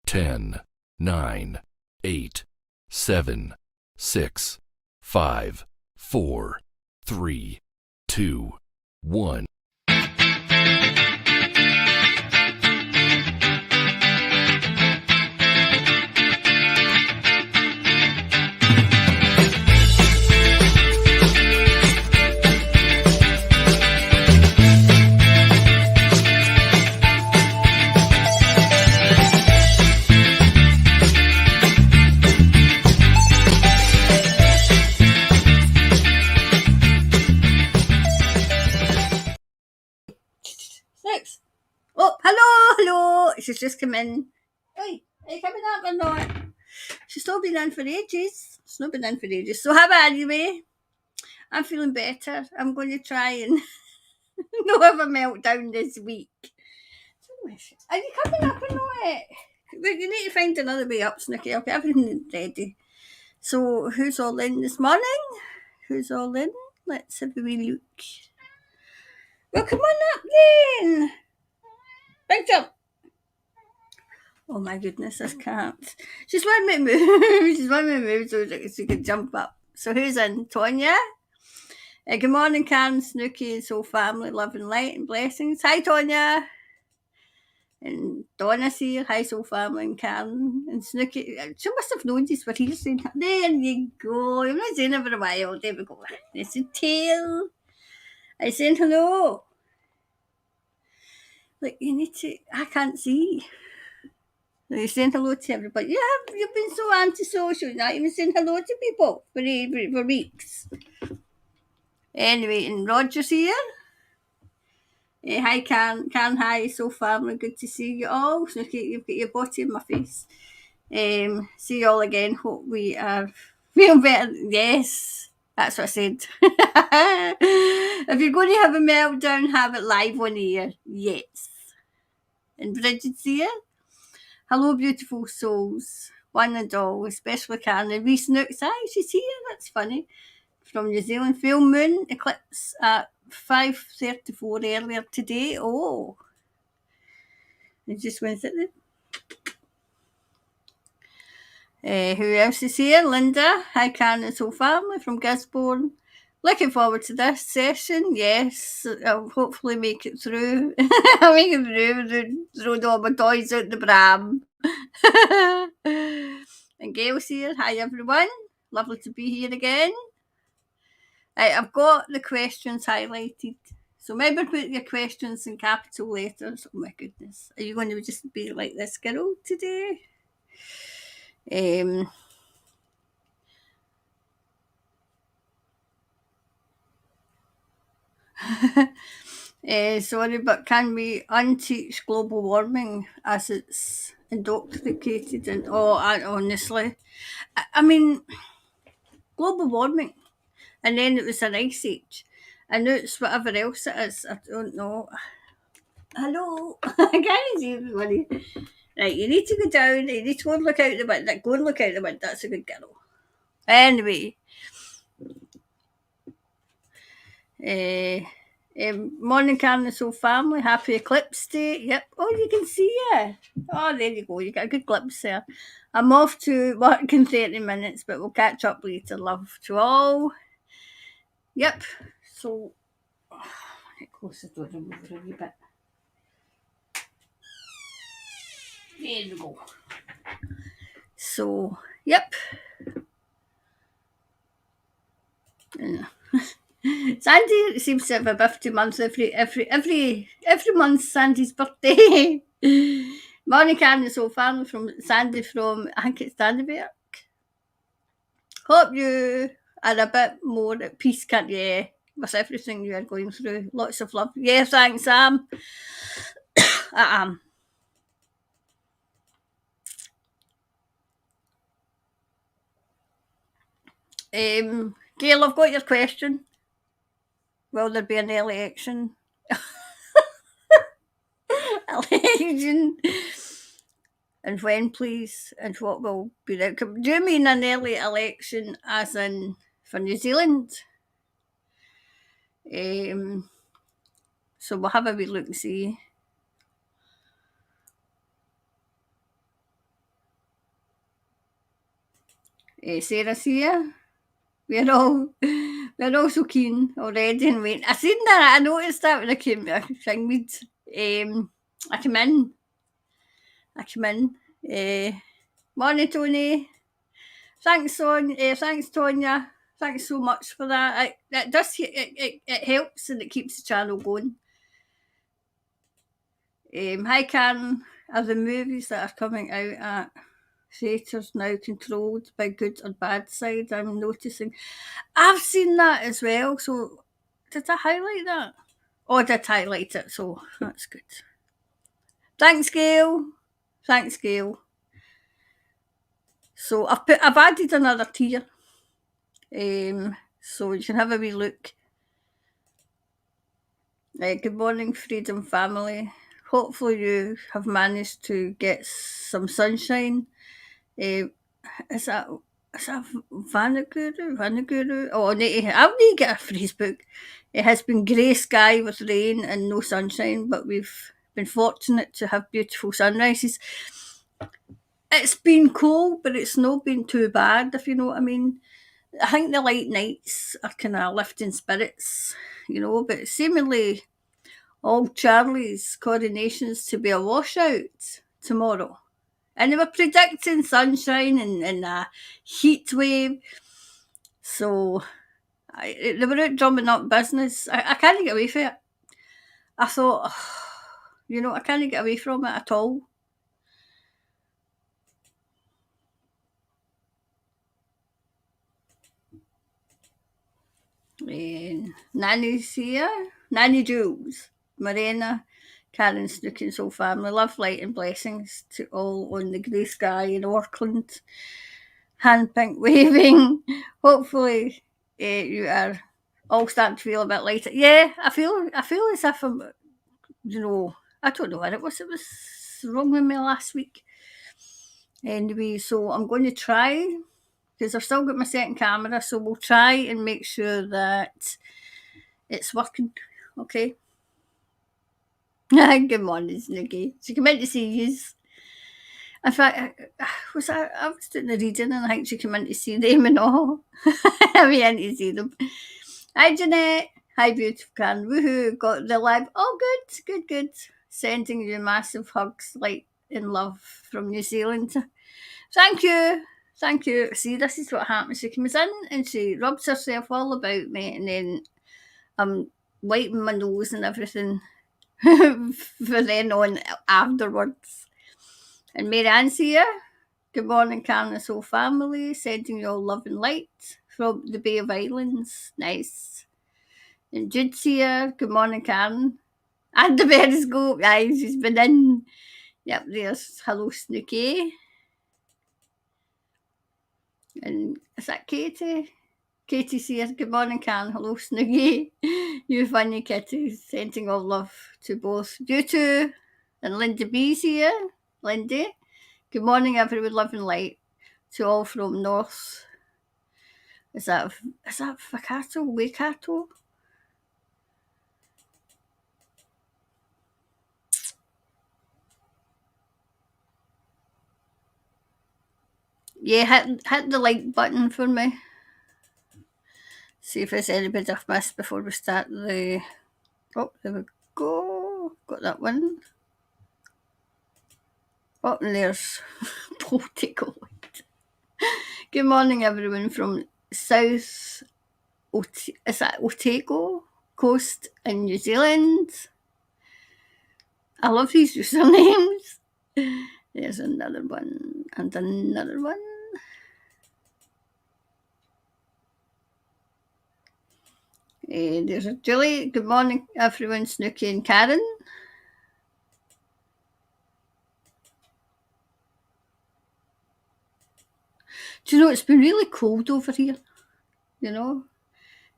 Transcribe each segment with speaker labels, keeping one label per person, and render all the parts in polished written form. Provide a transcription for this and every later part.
Speaker 1: 10, 9, 8, 7, 6, 5, 4, 3, 2, 1.
Speaker 2: Six. Oh, hello. She's just come in. Oi, are you coming up or not? She's not been in for ages. She's not been in for ages. So how about you? I'm feeling better. I'm going to try and not have a meltdown this week. Are you coming up or not? You need to find another way up, Snooky. I'll get everything ready. So who's all in this morning? Who's all in? Let's have a wee look. Well, come on up then. Big jump. Oh my goodness, I can't. She's wanting me to move. She's wanting me to move so that she can jump up. So who's in? Tonya? Good morning, Karen, Snooky, and Soul family. Love and light and blessings. Hi, Tonya. And Donna's here. Hi, Soul family, and Karen and Snooky. She must have noticed what he's saying. There you go. I'm not saying it for a while. There we go. There's a tail. I saying hello. Like, you need to. I can't see. You're saying hello to everybody. You've been so antisocial, not even saying hello to people for weeks. Anyway, and Roger's here. Hi, Karen, hi, so family, good to see you all. So you've got your body in my face. See you all again. Hope we are feeling better. Yes, that's what I said. If you're going to have a meltdown, have it live on air. Yes. And Bridget's here. Hello, beautiful souls, one and all, especially Karen and Reese Nooks. Hi, she's here. That's funny. From New Zealand, full moon eclipse at 5:34 earlier today. Oh, it just went at it. Who else is here? Linda. Hi, Karen and Soul family from Gisborne. Looking forward to this session. Yes, I'll hopefully make it through. I'll make it through all my toys out the pram. And Gail's here. Hi, everyone. Lovely to be here again. I've got the questions highlighted. So maybe put your questions in capital letters. Oh my goodness. Are you going to just be like this girl today? Sorry, but can we unteach global warming as it's indoctrinated? And honestly, I mean, global warming, and then it was an ice age, and now it's whatever else it is. I don't know. Hello, I can't see everybody. Right, you need to go down. You need to go and look out the window. Go and look out the window. That's a good girl. Anyway, morning, Karen and Soul family. Happy eclipse day. Yep. Oh, you can see it. Oh, there you go. You got a good glimpse there. I'm off to work in 30 minutes, but we'll catch up later. Love to all. Yep. So, get closer to the door and move it a wee bit. There we go. So, yep. Sandy seems to have a birthday month every month. Sandy's birthday. Morning, Karen and Soul family from Sandy from I think it's Dandenberg. Hope you are a bit more at peace, can't you? With everything you are going through. Lots of love. Yeah, thanks, Sam. I am. Gail, I've got your question. Will there be an election? Election. And when, please? And what will be the outcome? Do you mean an early election as in for New Zealand? So we'll have a wee look and see. So we'll have a wee look and see. Sarah's here. We're all so keen already and waiting. I seen that, I noticed that when I came I came in. Morning, Tony. Thanks, thanks, Tonya. Thanks so much for that. It helps and it keeps the channel going. Hi, Karen. Are the movies that are coming out at theatres now controlled by good or bad side? I'm noticing. I've seen that as well. So, did I highlight that? Oh, I did highlight it. So that's good. Thanks, Gail. So I've added another tier. So you can have a wee look. Good morning, Freedom Family. Hopefully you have managed to get some sunshine. Is that Vanaguru? Oh, I'll need to get a Facebook. It has been grey sky with rain and no sunshine, but we've been fortunate to have beautiful sunrises. It's been cold, but it's not been too bad, if you know what I mean. I think the light nights are kind of lifting spirits, but seemingly all Charlie's coronations to be a washout tomorrow. And they were predicting sunshine and a heat wave. So they were out drumming up business. I can't get away from it. I thought, I can't get away from it at all. And Nanny's here. Nanny Jules, Morena, Karen Snook and Soul family. Love, light and blessings to all on the grey sky in Auckland. Hand pink waving. Hopefully you are all starting to feel a bit lighter. Yeah, I feel as if I'm, I don't know what it was. It was wrong with me last week. Anyway, so I'm going to try, because I've still got my second camera, so we'll try and make sure that it's working. Okay. Good morning, Snooky. She came in to see you. In fact, I was doing the reading and I think she came in to see them and all. I mean, in to see them. Hi, Jeanette. Hi, beautiful Karen. Woohoo. Got the live. Oh, good. Sending you massive hugs, light and love from New Zealand. Thank you. See, this is what happens. She comes in and she rubs herself all about me, and then I'm wiping my nose and everything for then on afterwards. And Mary Ann's here. Good morning, Karen and Soul family. Sending you all love and light from the Bay of Islands. Nice. And Jude's here. Good morning, Karen. And the Periscope. Aye, she's been in. Yep, there's hello, Snooky. And is that Katie? Katie's here. Good morning, Karen. Hello, Snooky. You funny kitties. Sending all love to both you two. And Linda B's here. Lindy. Good morning, everyone. Love and light to all from North. Is that Waikato? Yeah, hit the like button for me. See if there's anybody I've missed before we start the. Oh, there we go. Got that one. Oh, and there's Portico. Good morning, everyone from South Otago Coast in New Zealand. I love these usernames. There's another one and another one. There's a Julie. Good morning, everyone. Snooky and Karen. Do you know, it's been really cold over here,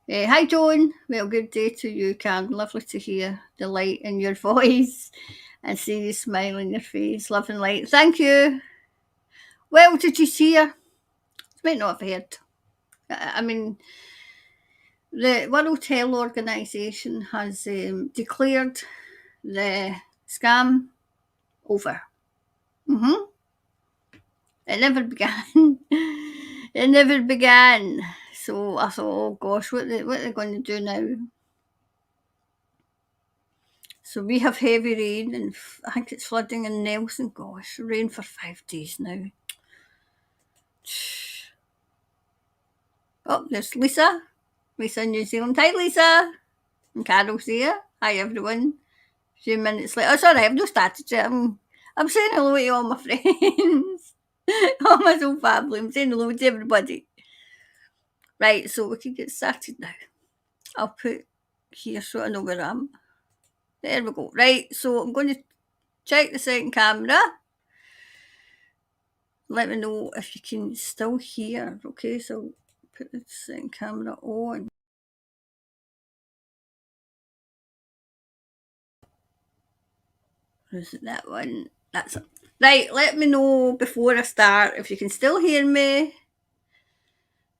Speaker 2: Hi, Joan. Well, good day to you, Karen. Lovely to hear the light in your voice and see you smile on your face. Love and light. Thank you. Well, did you see her? You might not have heard. I mean, the World Health Organization has declared the scam over. It never began. It never began. So I thought, oh gosh, what are they going to do now? So we have heavy rain, and I think it's flooding in Nelson. Gosh, rain for 5 days now. Oh, there's Lisa. Lisa in New Zealand. Hi, Lisa. And Carol's here. Hi, everyone. A few minutes later. Oh, sorry, I've not started yet. I'm saying hello to all my friends. All my whole family. I'm saying hello to everybody. Right, so we can get started now. I'll put here so I know where I am. There we go. Right, so I'm going to check the second camera. Let me know if you can still hear. Okay, so put the second camera on. Is it that one? That's it. Right, let me know before I start if you can still hear me.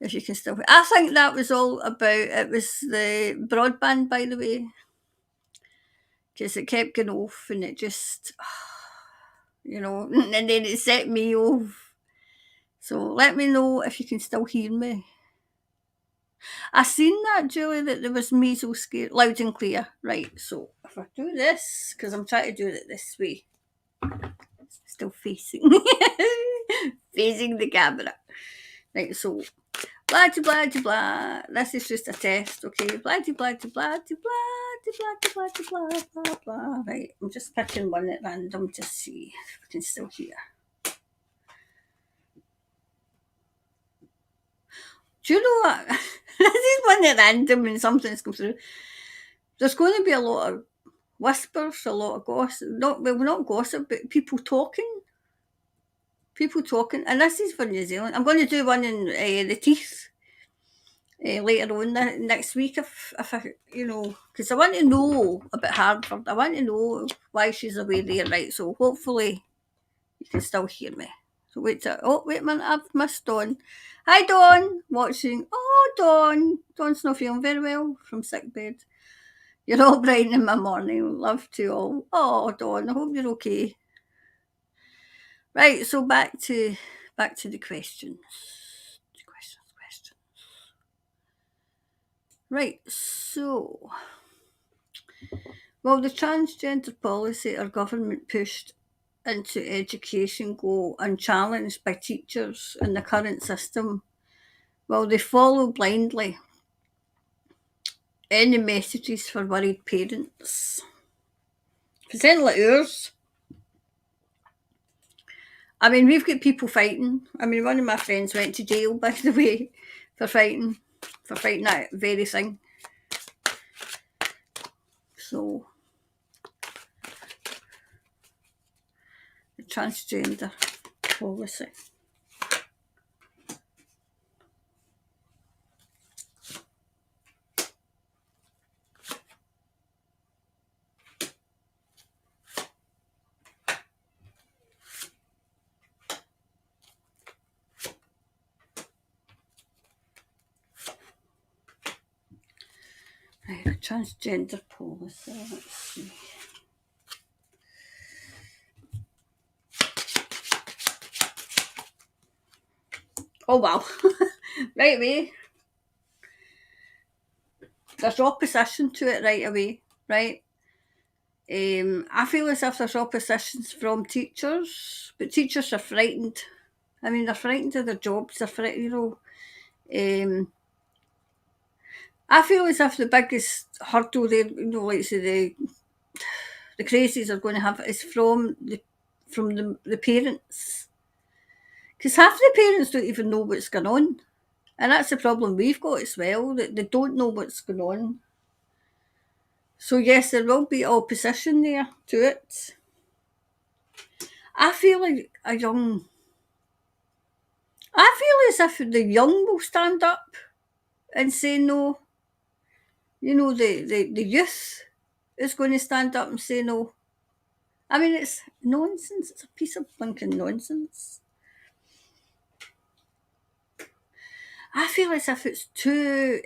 Speaker 2: If you can still hear. I think that was all about, it was the broadband, by the way, because it kept going off and it just, and then it set me off. So let me know if you can still hear me. I seen that, Julie, that there was measles scare, loud and clear. Right, so if I do this, because I'm trying to do it this way, still facing facing the camera. Right, so blah blah blah blah. This is just a test, okay? Blah blah blah blah blah blah blah blah blah. Right, I'm just picking one at random to see if we can still hear. Do you know what? This is one at random and something's come through. There's going to be a lot of whispers, a lot of gossip. Not gossip, but people talking. People talking, and this is for New Zealand. I'm going to do one in the teeth later on next week if I, because I want to know about Harvard. I want to know why she's away there, right? So hopefully you can still hear me. So wait a minute, I've missed Dawn. Hi, Dawn, watching. Oh, Dawn. Dawn's not feeling very well from sick bed. You're all brightening my morning. Love to all. Oh, Dawn, I hope you're okay. Right, so back to the questions. Questions. Right, so will the transgender policy our government pushed into education go unchallenged by teachers in the current system? Will they follow blindly any messages for worried parents? Because then like ours, I mean, we've got people fighting. I mean, one of my friends went to jail, by the way, for fighting that very thing. So, the transgender policy. Right, transgender policy. Let's see. Oh wow! Right away. There's opposition to it right away, right? I feel as if there's oppositions from teachers, but teachers are frightened. I mean, they're frightened of their jobs. They're frightened, I feel as if the biggest hurdle there, like say the crazies are going to have is from the parents, because half the parents don't even know what's going on, and that's the problem we've got as well, that they don't know what's going on. So yes, there will be opposition there to it. I feel as if the young will stand up and say no. The youth is going to stand up and say no. I mean, it's nonsense. It's a piece of blinking nonsense. I feel as if it's too,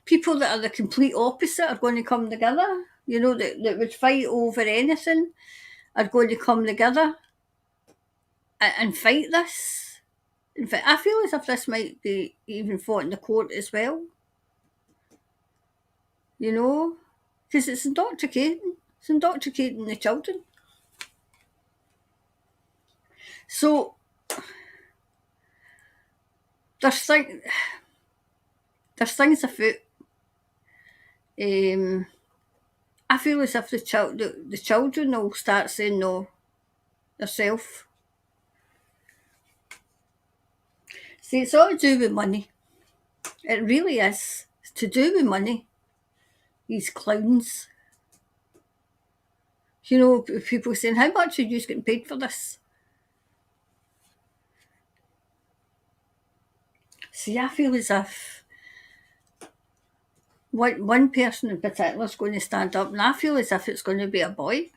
Speaker 2: people that are the complete opposite are going to come together. That would fight over anything are going to come together. and fight this. In fact, I feel as if this might be even fought in the court as well. You know, because it's intoxicating. It's intoxicating the children. So there's things afoot. I feel as if the children will start saying no themselves. See, it's all to do with money. It really is. It's to do with money. These clowns. You know, people saying, how much are you getting paid for this? See, I feel as if one person in particular is going to stand up, and I feel as if it's going to be a boy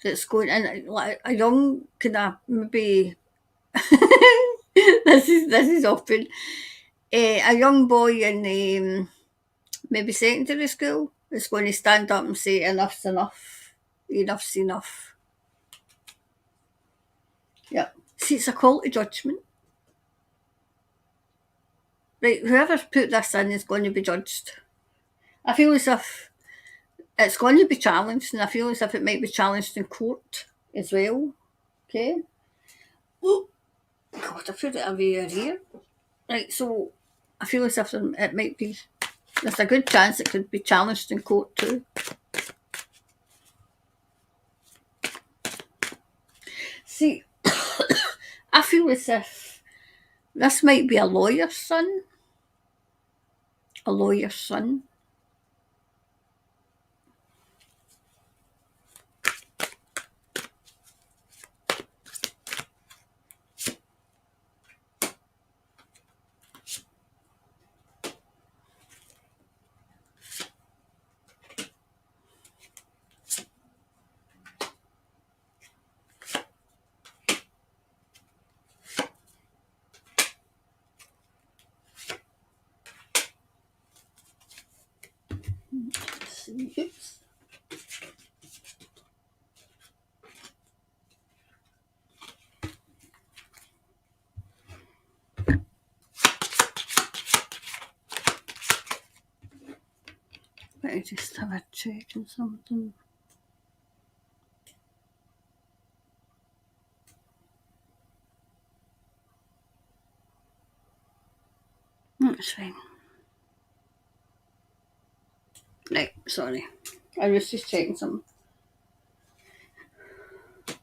Speaker 2: that's going, and like a young kind of maybe this is often a young boy in maybe secondary school is going to stand up and say enough's enough, enough's enough. Yeah. See, it's a call to judgment. Right, whoever's put this in is going to be judged. I feel as if it's going to be challenged, and I feel as if it might be challenged in court as well. Okay. Oh, God, I put it away here. Right, so I feel as if it might be, there's a good chance it could be challenged in court too. See, I feel as if this might be a lawyer's son. A lawyer's son. Oops. I just have a check and something. That's fine. Right, sorry. I was just checking something.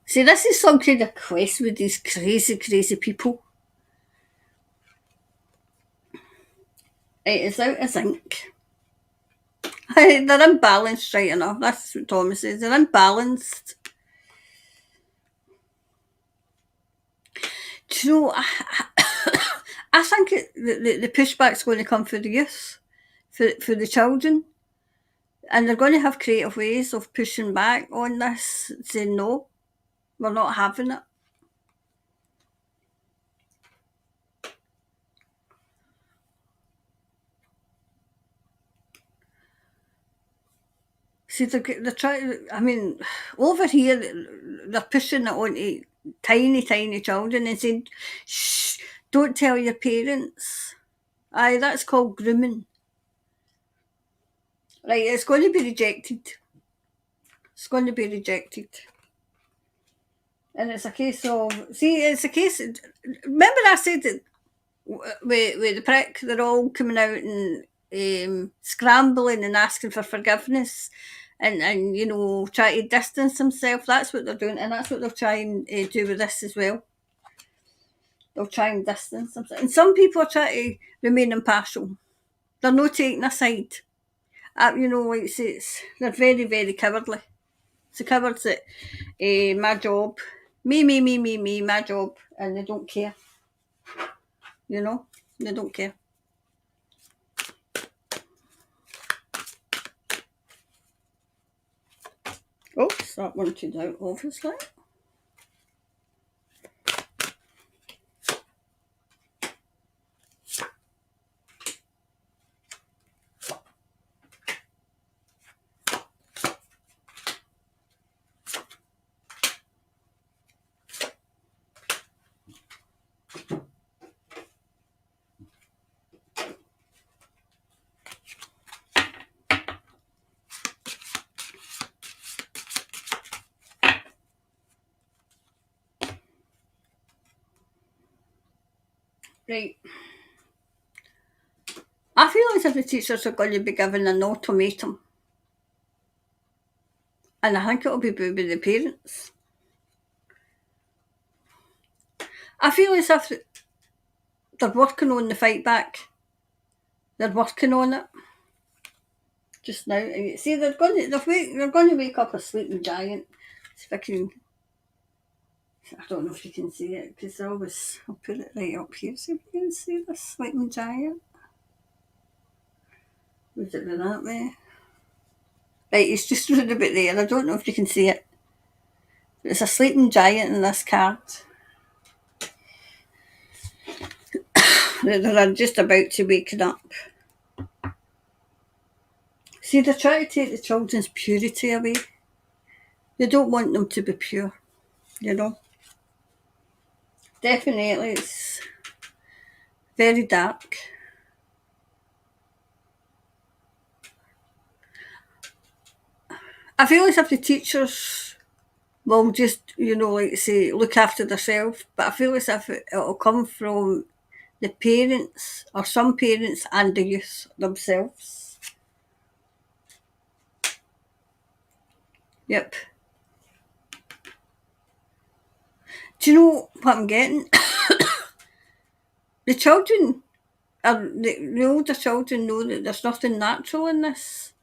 Speaker 2: See, this is some kind of quest with these crazy, crazy people. Right, it's out of zinc. They're unbalanced, right enough. That's what Thomas says. They're unbalanced. Do you know, I think the pushback's going to come for the youth, for the children. And they're going to have creative ways of pushing back on this, saying no, we're not having it. See, they're trying, I mean, over here, they're pushing it onto tiny, tiny children and saying, shh, don't tell your parents. Aye, that's called grooming. Right, it's going to be rejected. It's going to be rejected. And it's a case of, remember I said that with the prick, they're all coming out and scrambling and asking for forgiveness and you know, try to distance themselves. That's what they're doing, and that's what they'll try and do with this as well. They'll try and distance themselves. And some people are trying to remain impartial. They're not taking a side. You know, like I say, they're very, very cowardly. It's the cowards that my job, me, my job, and they don't care. You know, they don't care. Oops, that wanted out, obviously. Right. I feel as if the teachers are going to be given an ultimatum. And I think it'll be by the parents. I feel as if they're working on the fight back. They're working on it just now. And see, they're going to wake up a sleeping giant. See if I can. I don't know if you can see it because they're always. I'll put it right up here so you can see this sleeping giant. Was it that way? Right, he's just round about there. I don't know if you can see it. It's a sleeping giant in this card. They're just about to wake up. See, they're trying to take the children's purity away. They don't want them to be pure, you know. Definitely, it's very dark. I feel as if the teachers will just, like say, look after themselves, but I feel as if it'll come from the parents or some parents and the youth themselves. Yep. Do you know what I'm getting? The children, the older children know that there's nothing natural in this.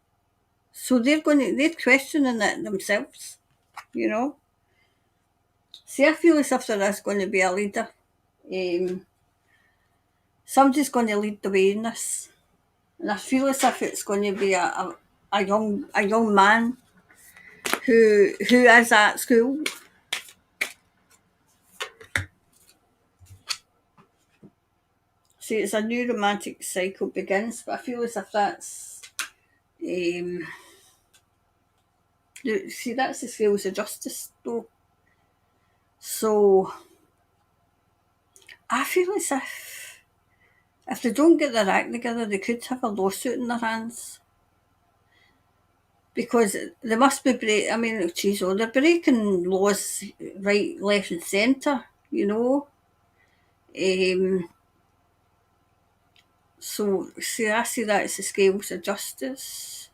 Speaker 2: So they're questioning it themselves, you know. See, I feel as if there is going to be a leader. Somebody's going to lead the way in this. And I feel as if it's going to be a young man who is at school. See, it's a new romantic cycle begins, but I feel as if that's see, that's the scales of justice though. So I feel as if they don't get their act together, they could have a lawsuit in their hands. Because they must be they're breaking laws right, left and centre, you know. So see, I see that as the scales of justice.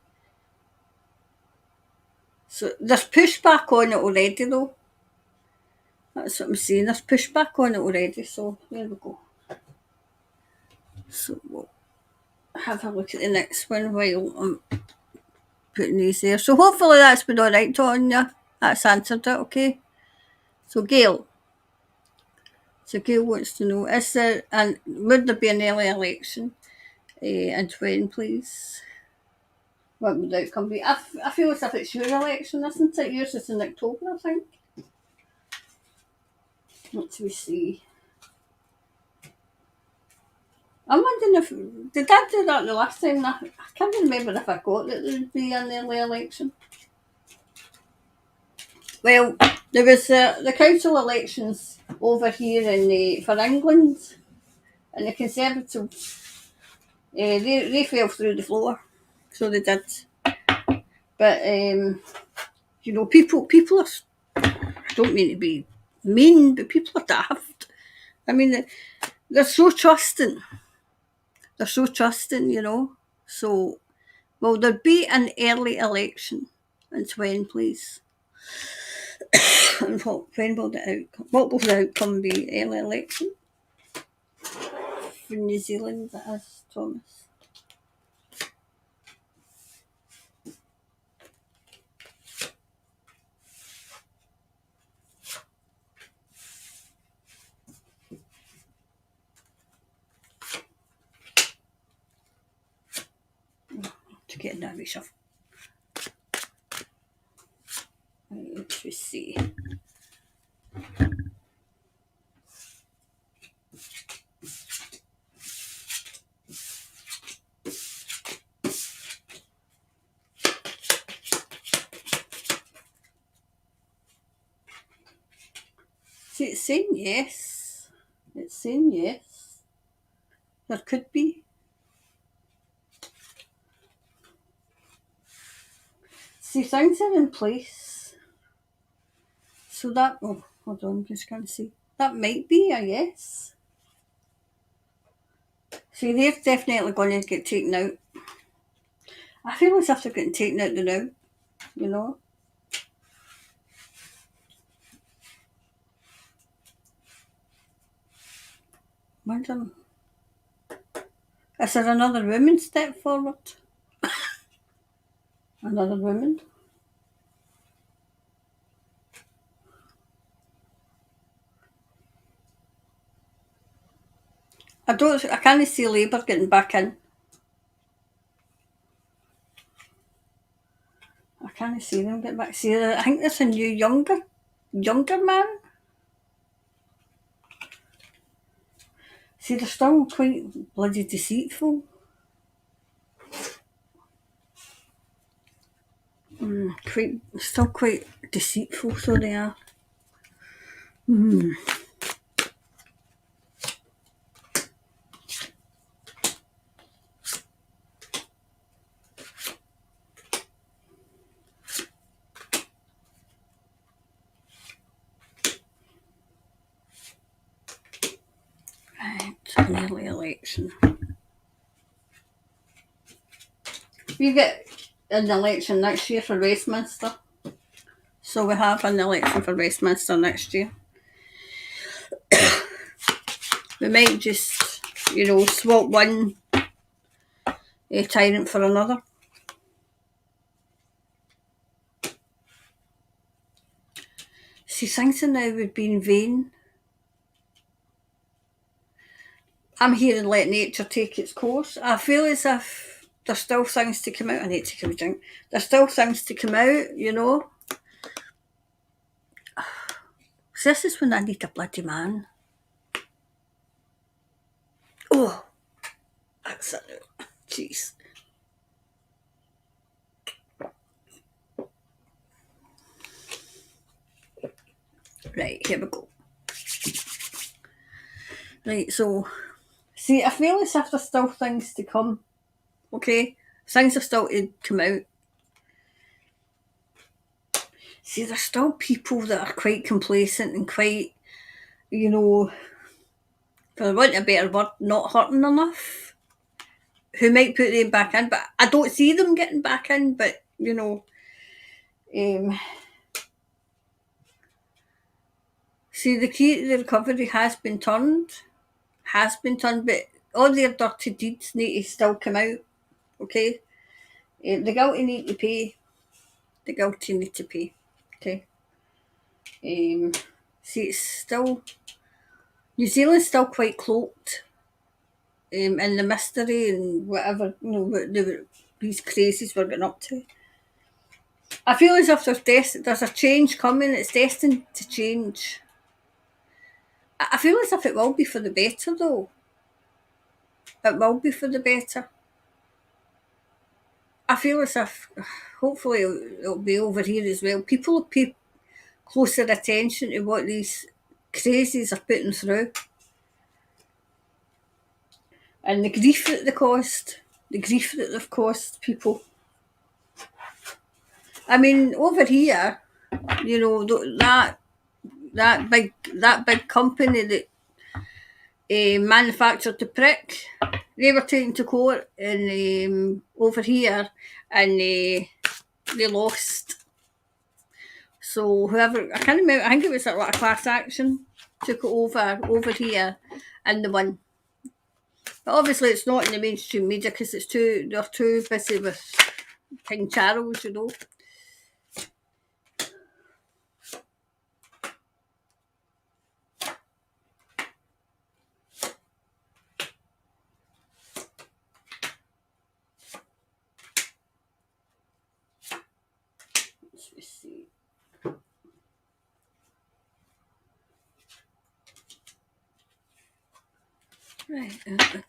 Speaker 2: So there's pushback on it already though. That's what I'm saying. There's pushback on it already, so there we go. So we'll have a look at the next one while I'm putting these there. So hopefully that's been alright, Tonya. That's answered it, okay? So Gail. So Gail wants to know, would there be an early election? And when, please? What would the outcome be? I feel as if it's your election, isn't it? Yours is in October, I think. What do we see? I'm wondering did I do that the last time? I can't remember if I got that there would be an early election. Well, there was the council elections over here for England, and the Conservatives, they fell through the floor, so they did. But people are. I don't mean to be mean, but people are daft. I mean, they're so trusting. They're so trusting, you know. So, will there be an early election? And when, please? And when will the outcome? What will the outcome be? Early election for New Zealand, that is, Thomas. To get that reshuffle. Let's just see. See, it's saying yes. It's saying yes. There could be. See, things are in place. So that, hold on, just can't see. That might be a yes. See, they're definitely going to get taken out. I feel as if they're getting taken out now, you know. Wondering, is there another woman step forward? Another woman? I can't see Labour getting back in. I can't see them getting back. See, I think there's a new younger man. See, they're still quite bloody deceitful. Still quite deceitful, so they are. Right, an early election. We get an election next year for Westminster. So we have an election for Westminster next year. We might just, swap one tyrant for another. See, things now would be in vain. I'm here and let nature take its course. I feel as if there's still things to come out. I need to take a drink. There's still things to come out, So this is when I need a bloody man. Oh, that's it. Jeez. Right, here we go. Right, so, see, I feel as if there's still things to come, okay? Things are still to come out. See, there's still people that are quite complacent and quite, for want of a better word, not hurting enough, who might put them back in, but I don't see them getting back in, but, see, the key to the recovery has been turned, but all their dirty deeds need to still come out, okay? The guilty need to pay. The guilty need to pay, okay? See, it's still... New Zealand's still quite cloaked in the mystery and whatever, what these crazies were getting up to. I feel as if there's a change coming. It's destined to change. I feel as if it will be for the better, though. It will be for the better. I feel as if, hopefully, it'll be over here as well. People will pay closer attention to what these crazies are putting through. And the grief that they've caused people. I mean, over here, that big company that manufactured the prick, they were taken to court and over here, and they lost. So whoever, I can't remember, I think it was like a class action, took it over here, and they won. But obviously it's not in the mainstream media because they're too busy with King Charles, Let's see. Right, there we go.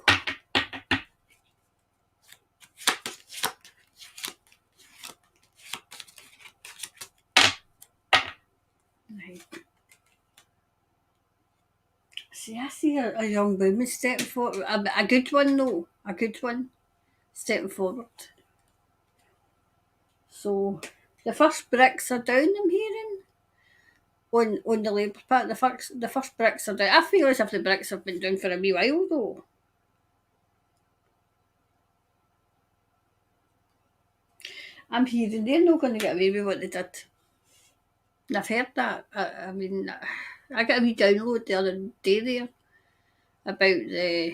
Speaker 2: Right. See, I see a young woman stepping forward. A good one, though. A good one stepping forward. So, the first bricks are down, I'm hearing, on the Labour Party. The first bricks are down. I feel as if the bricks have been down for a wee while, though. I'm hearing they're not going to get away with what they did. And I've heard that. I mean, I got a wee download the other day there about the,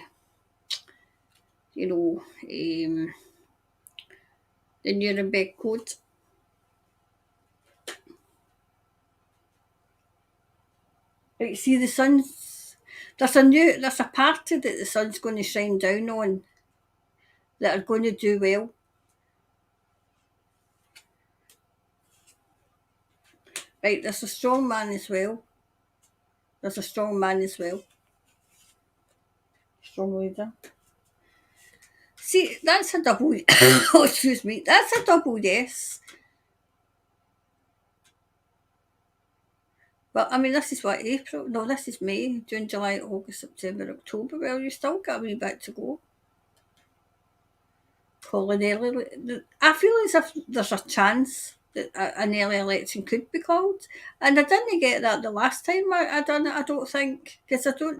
Speaker 2: you know, the Nuremberg Code. Right, see the sun's, there's a party that the sun's going to shine down on that are going to do well. Right, there's a strong man as well. There's a strong man as well. Strong leader. See, that's a double. Oh, excuse me. That's a double yes. Well, I mean, this is what, April? No, this is May, June, July, August, September, October. Well, you still got a wee bit to go. Call an early. I feel as if there's a chance that an early election could be called, and I didn't get that the last time I done it. I don't think, because I don't.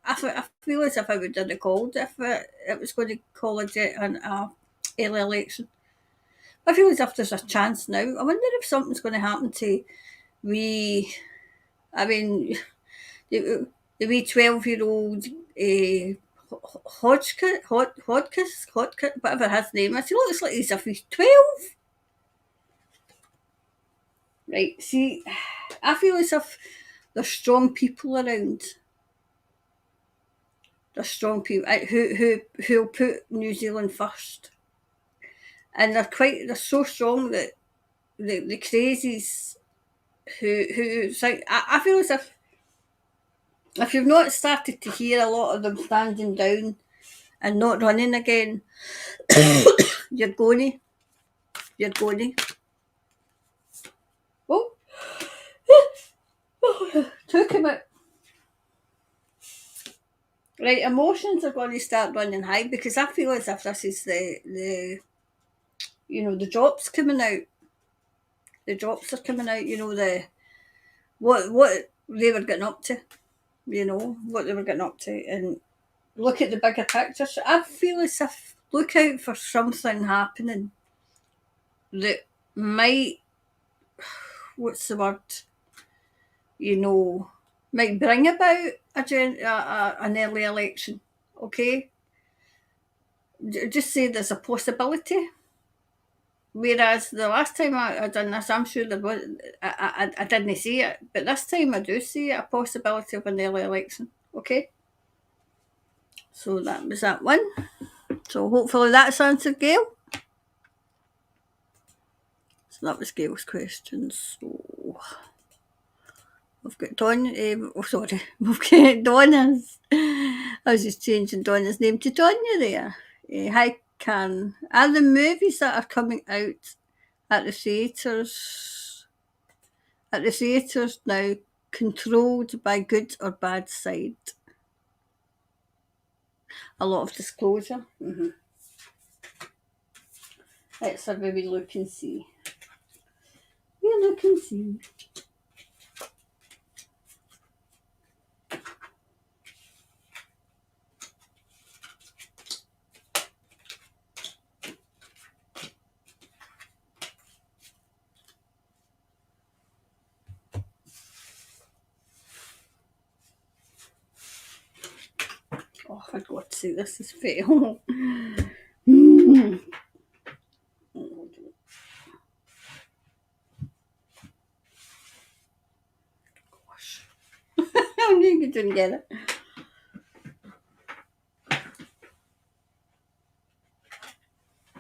Speaker 2: I feel as if I would have called if it was going to call an early election. I feel as if there's a chance now. I wonder if something's going to happen to we. I mean, the wee 12-year-old Hodgkiss, whatever his name is. He looks like he's a 12. Right, see, I feel as if there's strong people around. There's strong people who'll put New Zealand first. And they're so strong that the crazies who say, I feel as if you've not started to hear a lot of them standing down and not running again, you're going to. Oh, took him out. Right, emotions are going to start running high because I feel as if this is the drops coming out. The drops are coming out. What they were getting up to. What they were getting up to, and look at the bigger picture. So I feel as if look out for something happening that might, what's the word? Might bring about an early election. Okay, just say there's a possibility. Whereas the last time I done this, I'm sure there was. I didn't see it, but this time I do see a possibility of an early election. Okay, so that was that one. So hopefully that's answered, Gail. So that was Gail's questions. So we've got we've got Donna's. I was just changing Donna's name to Tonya there. Hi, Karen. Are the movies that are coming out at the theatres now controlled by good or bad side? A lot of disclosure. Mm-hmm. Let's have a wee look and see. Oh, for God's sake, this is fail. Gosh. I knew you didn't get it.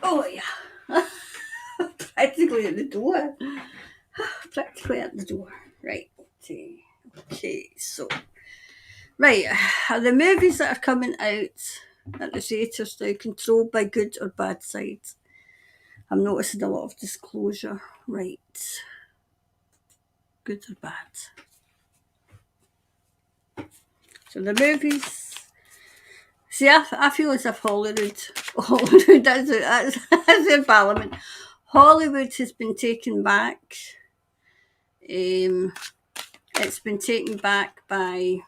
Speaker 2: Oh, yeah. Practically at the door. Practically at the door. Right. Okay, so. Right. Are the movies that are coming out at the theatres now controlled by good or bad sides? I'm noticing a lot of disclosure. Right. Good or bad? So the movies. See, I feel as if Hollywood as in Parliament, Hollywood has been taken back. It's been taken back by,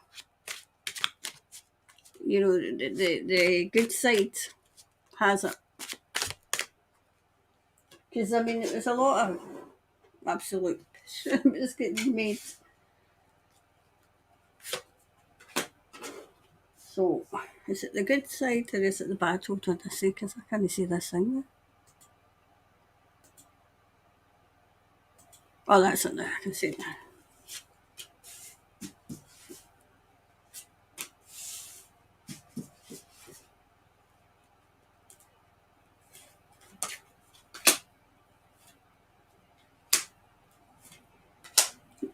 Speaker 2: the good side has it. Because, I mean, it was a lot of absolute it was getting made. So, is it the good side or is it the bad? Hold on a second, because I can't see this thing. Oh, that's it now. I can see it now.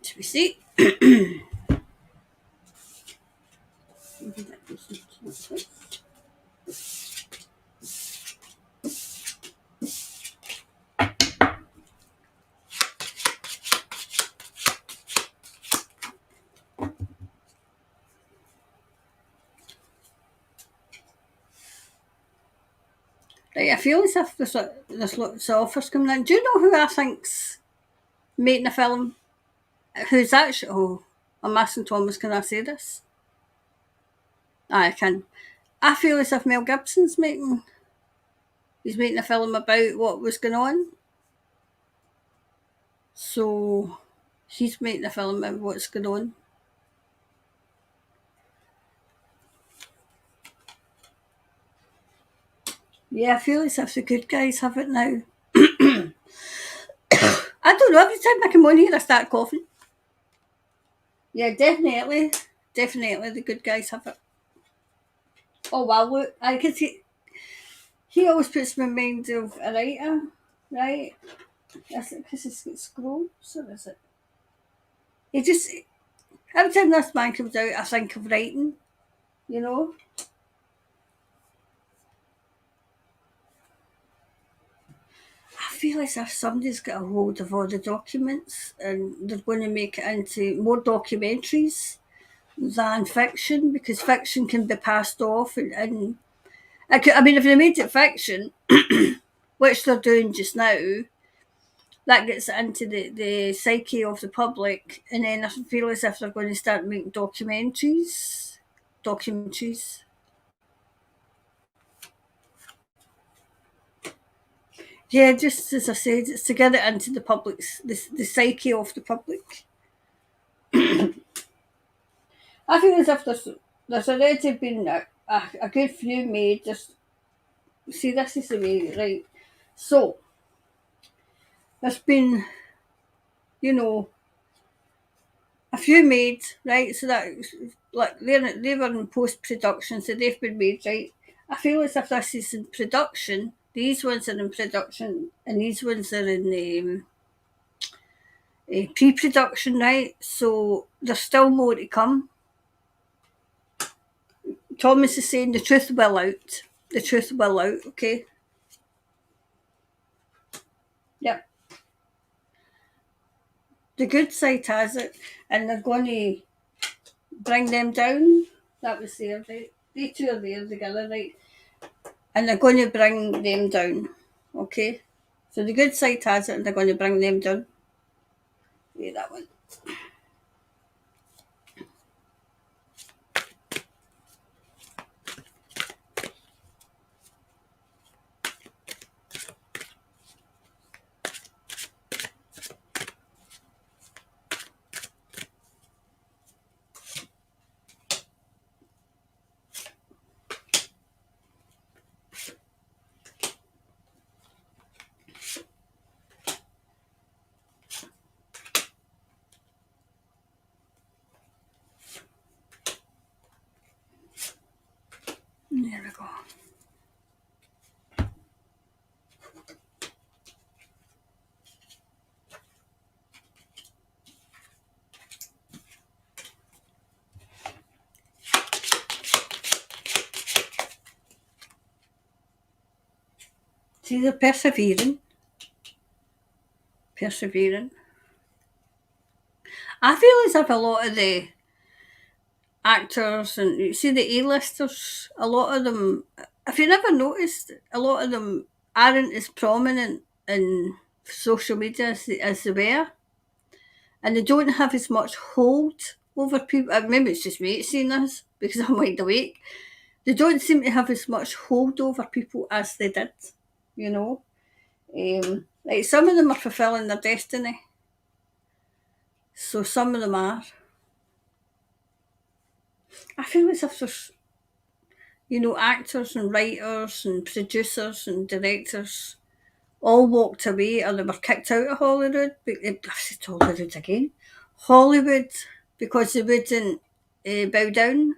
Speaker 2: Should we see? Right, I feel as if there's lots of offers coming in. Do you know who I think's making a film? Who's actually? Oh, I'm asking Thomas, can I say this? I can. I feel as if Mel Gibson's he's making a film about what was going on. So he's making a film about what's going on. Yeah, I feel as if the good guys have it now. I don't know, every time I come on here I start coughing. Yeah, definitely the good guys have it. Oh wow, look, I can see he always puts me in mind of a writer, right? Is it because it's got scrolls or is it? He just every time this man comes out I think of writing, you know? I feel as if somebody's got a hold of all the documents and they're going to make it into more documentaries than fiction, because fiction can be passed off and I mean, if they made it fiction, which they're doing just now, that gets into the psyche of the public, and then I feel as if they're going to start making documentaries. Yeah, just as I said, it's to get it into the public's the psyche of the public. I feel as if there's already been a good few made. Just see, this is the way, right? So there's been, you know, a few made, right? So that like they were in post production, so they've been made, right? I feel as if this is in production. These ones are in production, and these ones are in pre-production, right? So there's still more to come. Thomas is saying the truth will out. The truth will out. Okay. Yep. The good side has it, and they're going to bring them down. That was there, right? They two are there together, right? And they're going to bring them down. Okay? So the good side has it, and they're going to bring them down. Yeah, that one. There we go. See, they're persevering. I feel as if a lot of the actors and you see the A-listers, a lot of them, if you never noticed, a lot of them aren't as prominent in social media as they were, and they don't have as much hold over people. Maybe it's just me seeing this because I'm wide awake. They don't seem to have as much hold over people as they did, you know. Like some of them are fulfilling their destiny. So some of them are. I feel as if there's, actors and writers and producers and directors all walked away or they were kicked out of Hollywood. I've said Hollywood again. Hollywood, because they wouldn't bow down.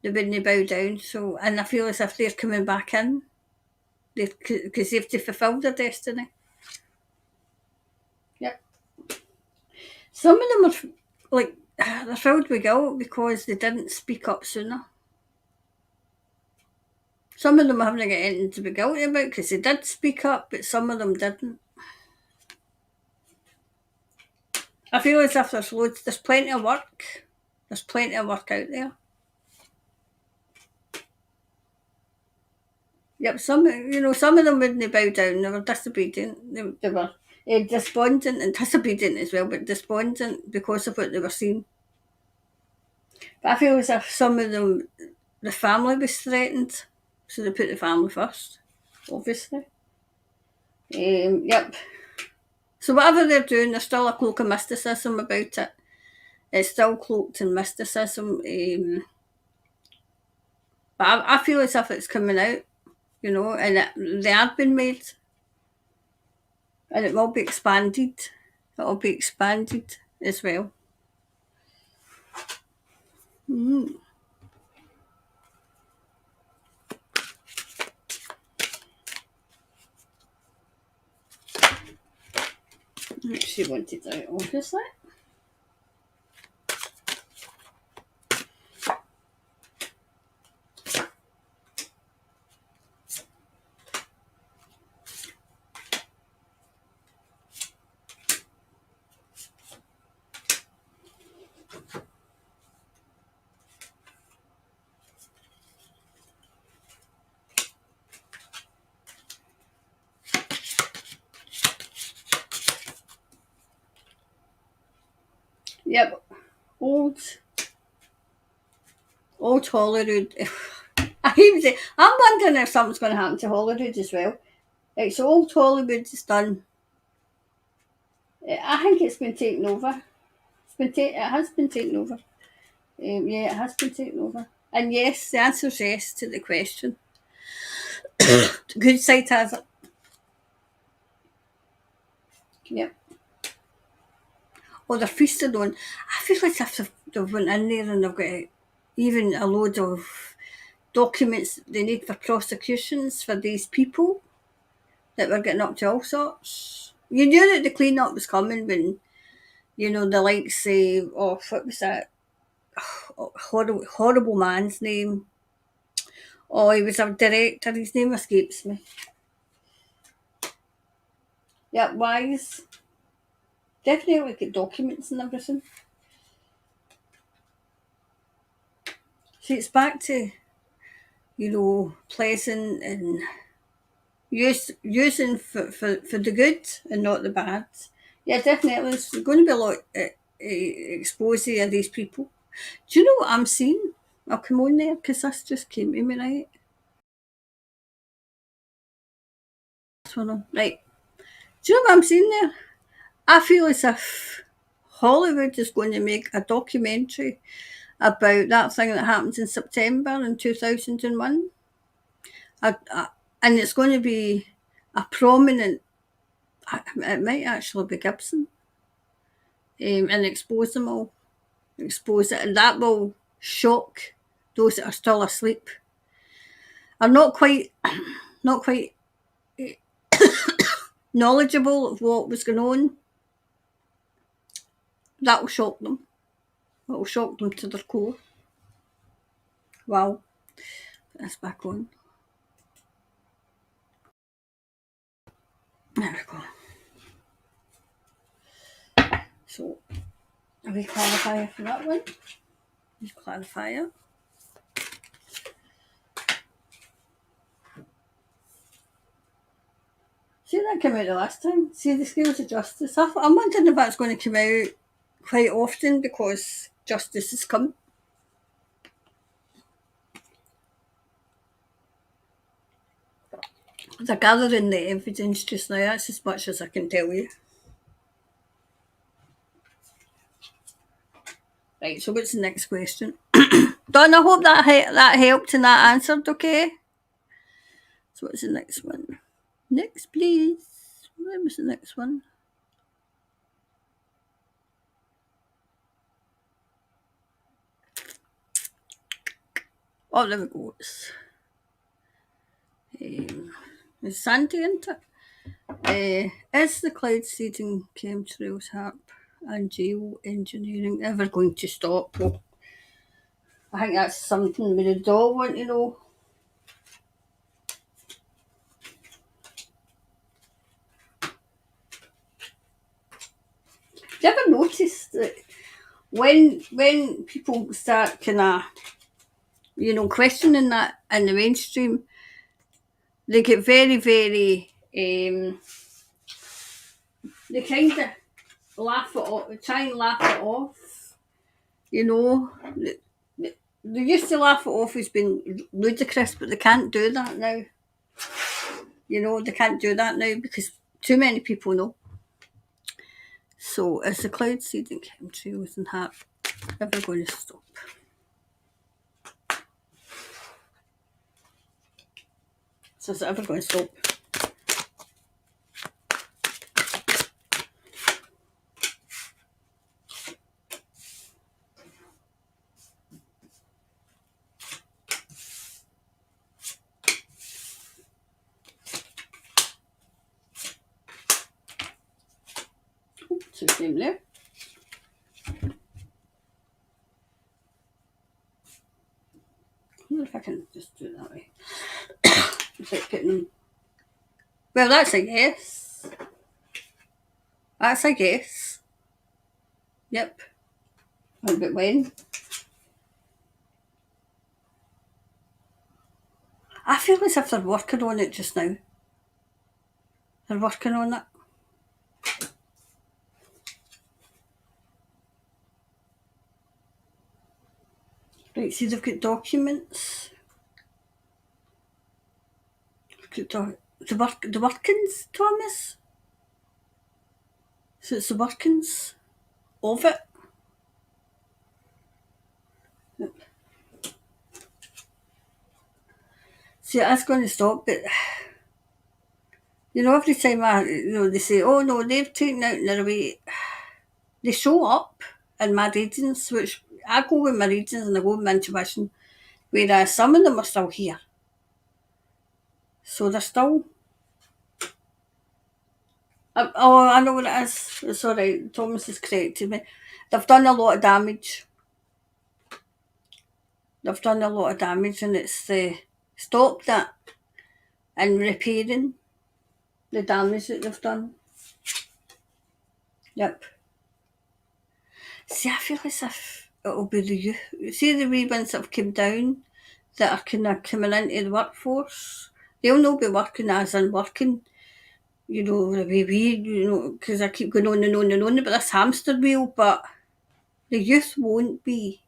Speaker 2: They wouldn't bow down. So, and I feel as if they're coming back in because they have to fulfil their destiny. Yep. Some of them are like, they're filled with guilt because they didn't speak up sooner. Some of them haven't got anything to be guilty about because they did speak up, but some of them didn't. I feel as if there's plenty of work. There's plenty of work out there. Yep, some of them wouldn't bow down. They were disobedient. They were despondent and disobedient as well, but despondent because of what they were seeing. But I feel as if some of them, the family was threatened, so they put the family first, obviously. Yep. So whatever they're doing, there's still a cloak of mysticism about it. It's still cloaked in mysticism. But I feel as if it's coming out, and they have been made. And it will be expanded. It will be expanded as well. Mm. She wanted out, obviously. Yep. Old Hollywood. I'm wondering if something's going to happen to Hollywood as well. Right, so old Hollywood is done. I think it's been taken over. It has been taken over. Yeah, it has been taken over. And yes, the answer is yes to the question. The good side has it. Yep. Oh, they're feasted on. I feel like if they've went in there and they've got even a load of documents they need for prosecutions for these people that were getting up to all sorts. You knew that the clean-up was coming when, the likes say, what was that? Horrible man's name. Oh, he was a director. His name escapes me. Yeah, Wise. Definitely get documents and everything. See, it's back to, pleasant and using for the good and not the bad. Yeah, definitely. There's going to be a lot exposing of these people. Do you know what I'm seeing? I'll come on there because this just came to me, right? Right. Do you know what I'm seeing there? I feel as if Hollywood is going to make a documentary about that thing that happened in September in 2001. And it's going to be a prominent, it might actually be Gibson, and expose them all. Expose it. And that will shock those that are still asleep. Are not quite knowledgeable of what was going on. That will shock them. It will shock them to their core. Wow. That's back on. There we go. So, a wee clarifier for that one. Just clarifier. See, that came out the last time. See, the scales of justice. I'm wondering if that's going to come out quite often because justice has come. They're gathering the evidence just now. That's as much as I can tell you. Right, so what's the next question? Don, I hope that helped and that answered, okay? So what's the next one? Next, please. Where was the next one? Oh, there we go. It's Sandy, isn't it? Is the cloud seeding, chemtrails, HARP and geoengineering ever going to stop? Well, I think that's something we'd all want to know. Have you ever noticed that when people start kind of, questioning that in the mainstream, they get very, very, they kind of laugh it off, try and laugh it off, They used to laugh it off as being ludicrous, but they can't do that now. They can't do that now because too many people know. So is the cloud seeding, chemtrails and HARP ever going to stop? So is it ever going to stop? It's the same there. I wonder if I can just do it that way. Without putting... Well, that's a yes. That's a yes. Yep. But when? I feel as if they're working on it just now. They're working on it. Right, see, they've got documents. The workings, Thomas. So it's the workings of it. Yep. See, that's going to stop, but every time they say, oh no, they've taken out their way. They show up in my readings, which I go with my readings and I go with my intuition, whereas some of them are still here. So they're still... Oh, I know what it is. It's all right. Thomas is correcting me. They've done a lot of damage. And it's stop that and repairing the damage that they've done. Yep. See, I feel as if it'll be the youth. See the wee ones that have come down that are kind of coming into the workforce? They'll not be working as in working, the way we, because I keep going on and on and on about this hamster wheel, but the youth won't be.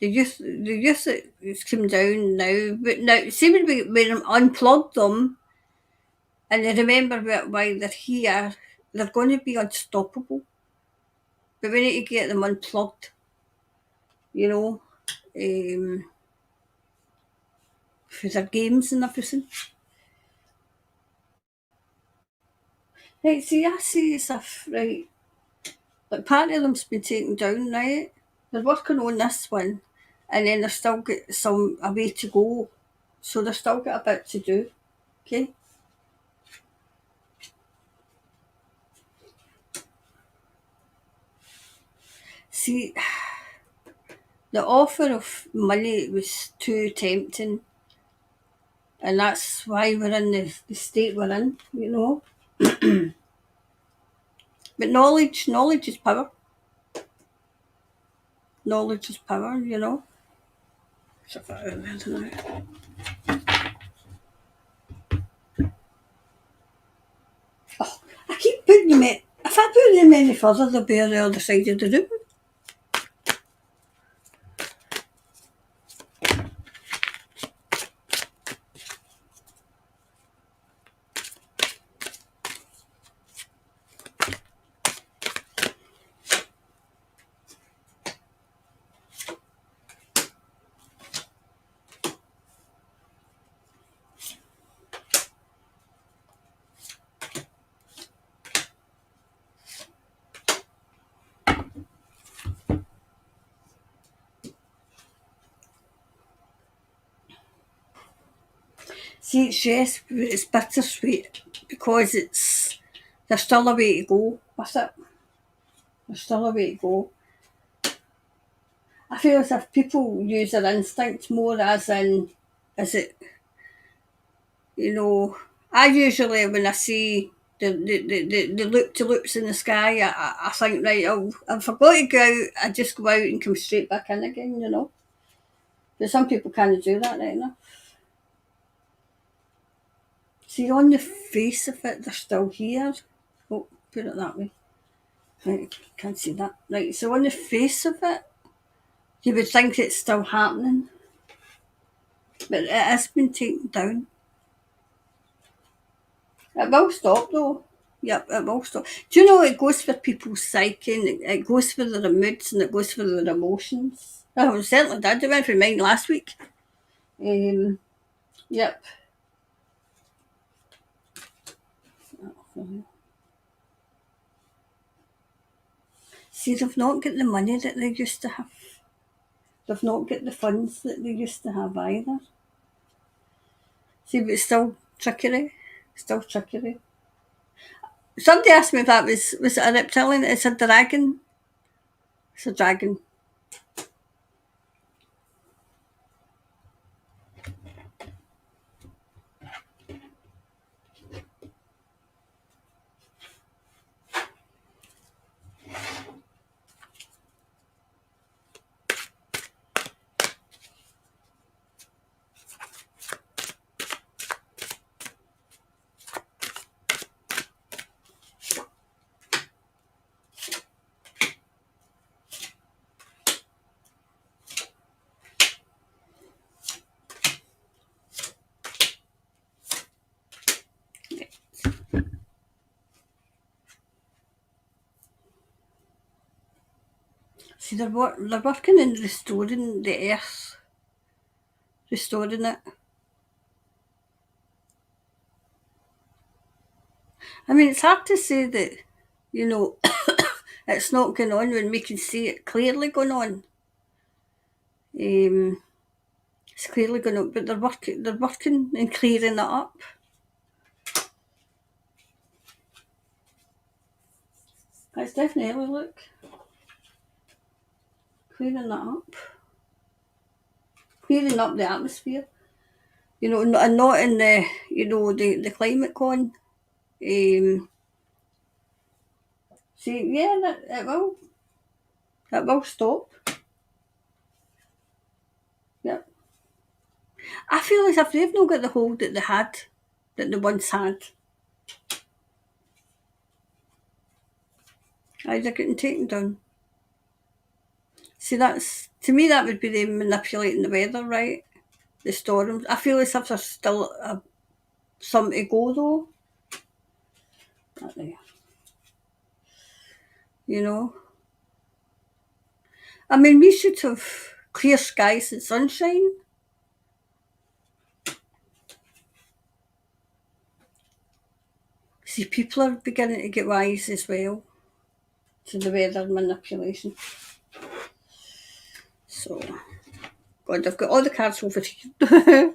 Speaker 2: The youth that has come down now, but now, see when we unplug them and they remember why they're here, they're going to be unstoppable. But we need to get them unplugged, for their games and everything. Right, see, I see as if, right, like part of them's been taken down, right? They're working on this one, and then they've still got a way to go. So they've still got a bit to do, okay? See, the offer of money was too tempting, and that's why we're in the state we're in, But knowledge is power. Knowledge is power, So oh, I keep putting them in. If I put them any further, they'll be on the other side of the room. See, it's yes, but it's bittersweet because there's still a way to go with it. There's still a way to go. I feel as if people use their instinct more as in, is it, I usually, when I see the loop-to-loops in the sky, I think, right, if I got to go out, I just go out and come straight back in again. But some people can't do that right now. See, on the face of it, they're still here. Oh, put it that way. Right, can't see that. Right, so on the face of it, you would think it's still happening. But it has been taken down. It will stop though. Yep, it will stop. Do you know it goes for people's psyche and it goes for their moods and it goes for their emotions? Oh, it certainly did. It went for mine last week. Yep. See, they've not got the money that they used to have. They've not got the funds that they used to have either. See, but it's still trickery. Still trickery. Somebody asked me if that was it a reptilian? It's a dragon. It's a dragon. See, they're working in restoring the earth, restoring it. I mean, it's hard to say that, it's not going on when we can see it clearly going on. It's clearly going on, but they're working and clearing it up. It's definitely, look, clearing it up. Clearing up the atmosphere. And not in the climate con. See, yeah, it will. It will stop. Yep. I feel as if they've not got the hold that they once had. They're getting taken down. See, to me, that would be them manipulating the weather, right? The storms. I feel as if there's still some to go, though. Not there. I mean, we should have clear skies and sunshine. See, people are beginning to get wise as well to the weather manipulation. So, God, I've got all the cards over here.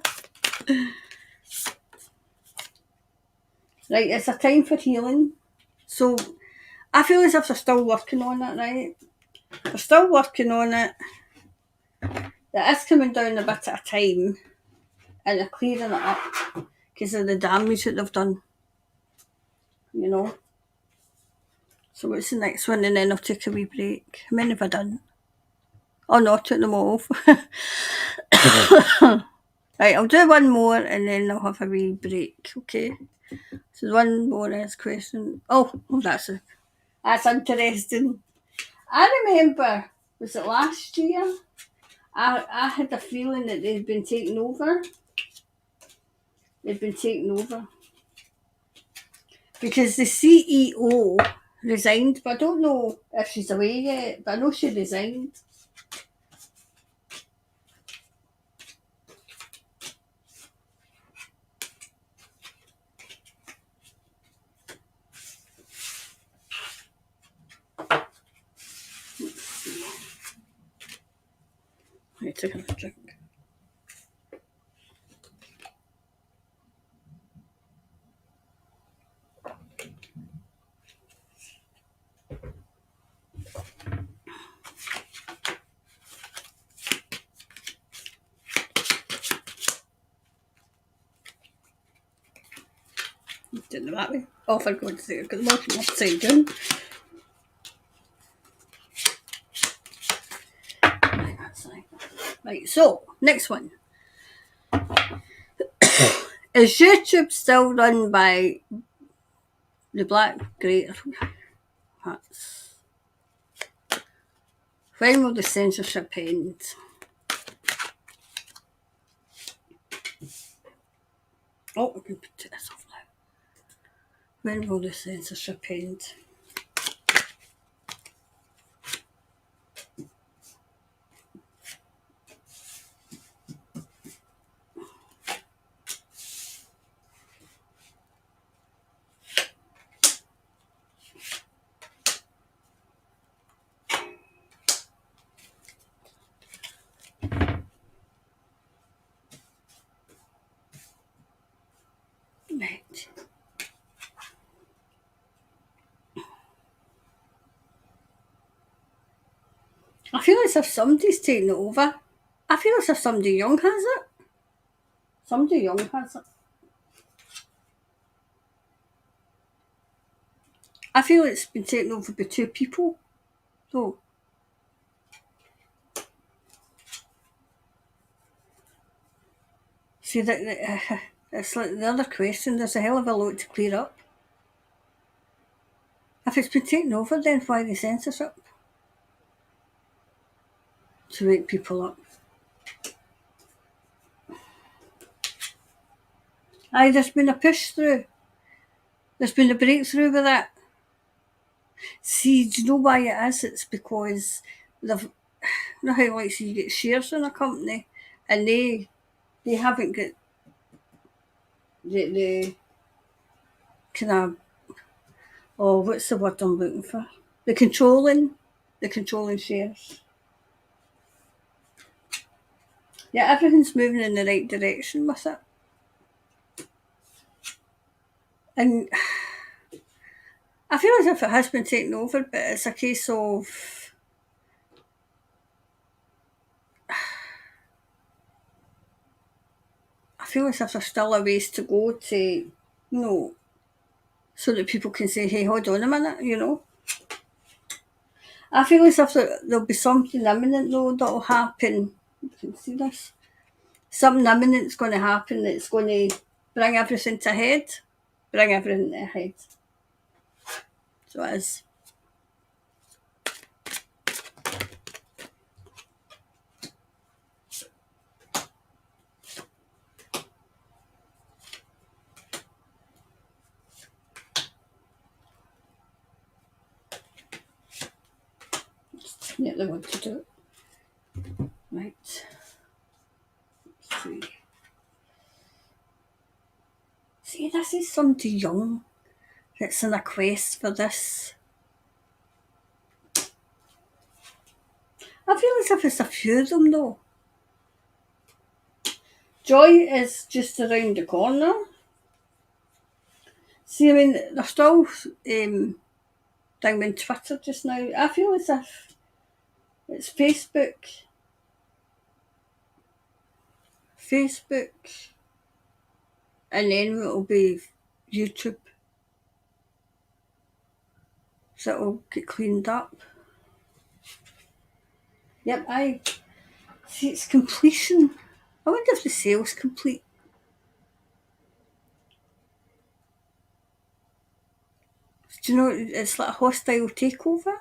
Speaker 2: Right, it's a time for healing. So, I feel as if they're still working on it, right? They're still working on it. It is coming down a bit at a time. And they're clearing it up because of the damage that they've done. So what's the next one? And then I'll take a wee break. How many have I done? Oh no, I took them all off. Right, I'll do one more and then I'll have a wee break, okay? So one more is question. Oh, that's interesting. I remember, was it last year? I had a feeling that they'd been taken over. They'd been taken over. Because the CEO resigned, but I don't know if she's away yet, but I know she resigned. Let's see. Right, take a drink. doing it that way. Oh, for God's sake, I've got them all upside down. Right, that's right. Right, so, next one. Is YouTube still run by the Black Great? That's... When will the censorship end? Oh, I can put this off now. When will the censorship end? Right. I feel as if somebody's taking it over. I feel as if somebody young has it. Somebody young has it. I feel it's been taken over by two people. So, see, it's like the other question, there's a hell of a lot to clear up. If it's been taken over, then why the censorship? To wake people up. Aye, there's been a push through. There's been a breakthrough with that. See, do you know why it is? It's because they've, you know how like so you get shares in a company and they haven't got the kind of, oh, what's the word I'm looking for? The controlling shares. Yeah, everything's moving in the right direction with it. And I feel as if it has been taken over, but it's a case of I feel as if there's still a ways to go to, you know, so that people can say, hey, hold on a minute, you know. I feel as if there'll be something imminent though that'll happen. You can see this. Something imminent's going to happen that's going to bring everything to a head. Bring everything to a head. So it is. Definitely want to do it. Right. Let's see. See, this is somebody young that's in a quest for this. I feel as if it's a few of them though. Joy is just around the corner. See, I mean, they're still down on Twitter just now. I feel as if it's Facebook, and then it'll be YouTube. So it'll get cleaned up. Yep, I see it's completion. I wonder if the sale's complete. Do you know, it's like a hostile takeover.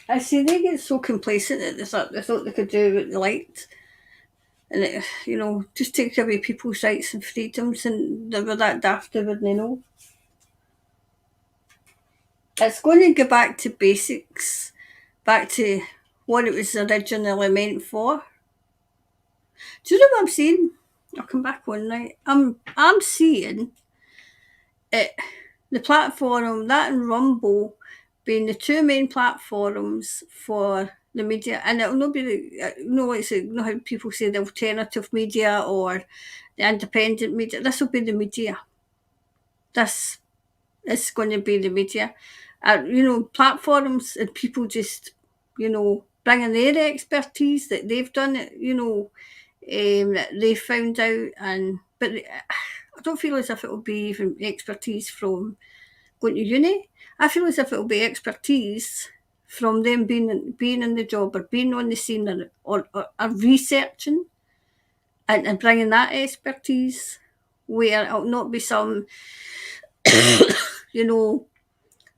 Speaker 2: I see they get so complacent that they thought they could do what they liked. And it, you know, just take away people's rights and freedoms, and they were that daft they wouldn't know. It's going to go back to basics, back to what it was originally meant for. Do you know what I'm saying? I'll come back on now. I'm seeing it, the platform, that and Rumble being the two main platforms for the media, and it'll not be like you know how people say the alternative media or the independent media. This will be the media. This is going to be the media. You know, platforms and people just, you know, bringing their expertise that they've done it, you know, that they found out, and but I don't feel as if it will be even expertise from going to uni. I feel as if it will be expertise from them being in the job or being on the scene or researching and bringing that expertise where it'll not be some,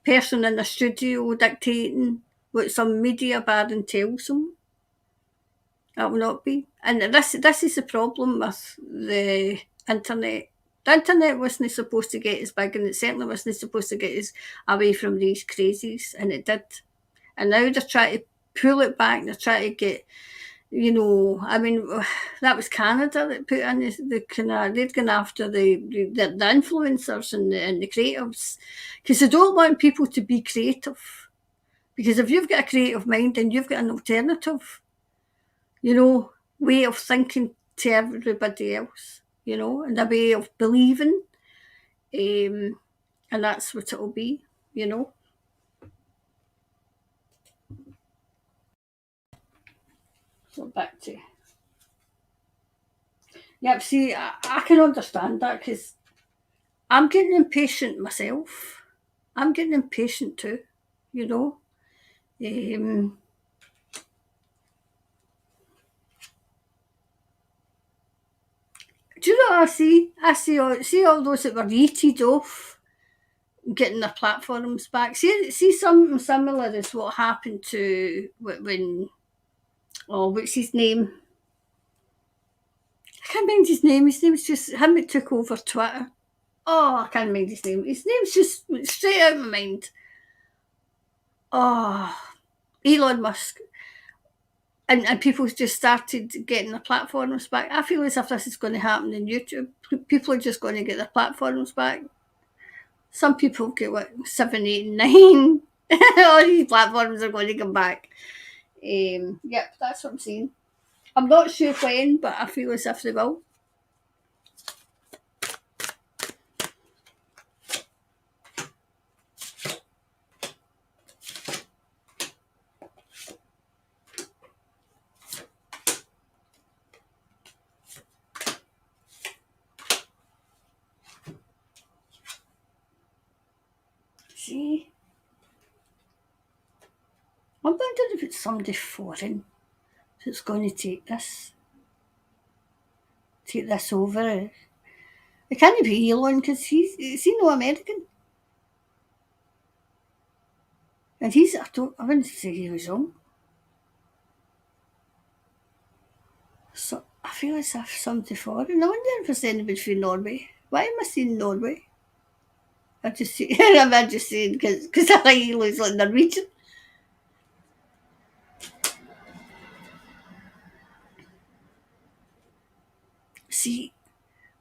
Speaker 2: person in the studio dictating what some media baron tells them. That will not be. And this is the problem with the internet. The internet wasn't supposed to get us big, and it certainly wasn't supposed to get us away from these crazies, and it did. And now they're trying to pull it back. They're trying to get, that was Canada that put in the kind of, they'd gone after the influencers and the creatives, because they don't want people to be creative. Because if you've got a creative mind, then you've got an alternative, way of thinking to everybody else, and a way of believing. And that's what it'll be, So back to. Yep, see, I can understand that because I'm getting impatient myself. I'm getting impatient too, Do you know what I see? I see all those that were yeeted off getting their platforms back. See something similar is what happened to when what's his name? I can't mind his name. His name's just him that took over Twitter. Oh, I can't mind his name. His name's just straight out of my mind. Oh, Elon Musk. And people just started getting their platforms back. I feel as if this is going to happen in YouTube. People are just going to get their platforms back. Some people get 7, 8, 9. All these platforms are going to come back. Yep, that's what I'm saying. I'm not sure when, but I feel as if they will. See? I'm wondering if it's somebody foreign that's going to take this over. It can't be Elon because he's no American. And I wouldn't say he was young. So I feel as if somebody foreign. I wonder if it's anybody from Norway. Why am I saying Norway? I'm just saying because I think he looks like Norwegian. See,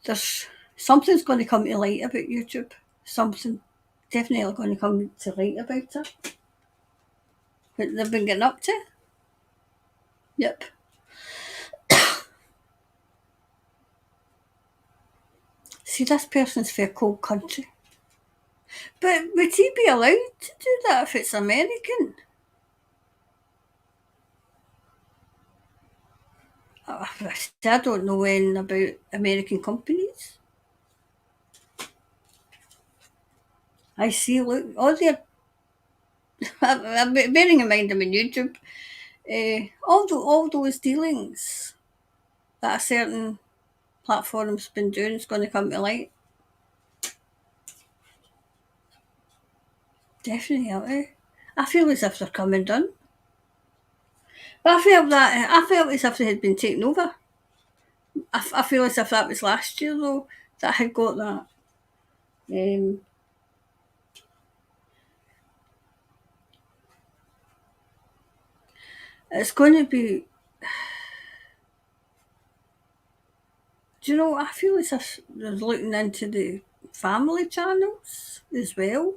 Speaker 2: there's something's going to come to light about YouTube. Something definitely going to come to light about it. What they've been getting up to. Yep. See, this person's for a cold country. But would he be allowed to do that if it's American? I don't know anything about American companies. I see, look, all their. Bearing in mind I'm on YouTube, all those dealings that a certain platform's been doing is going to come to light. Definitely. I feel as if they're coming down. But I felt as if they had been taken over. I feel as if that was last year though that I had got that. It's going to be. Do you know? I feel as if they're looking into the family channels as well.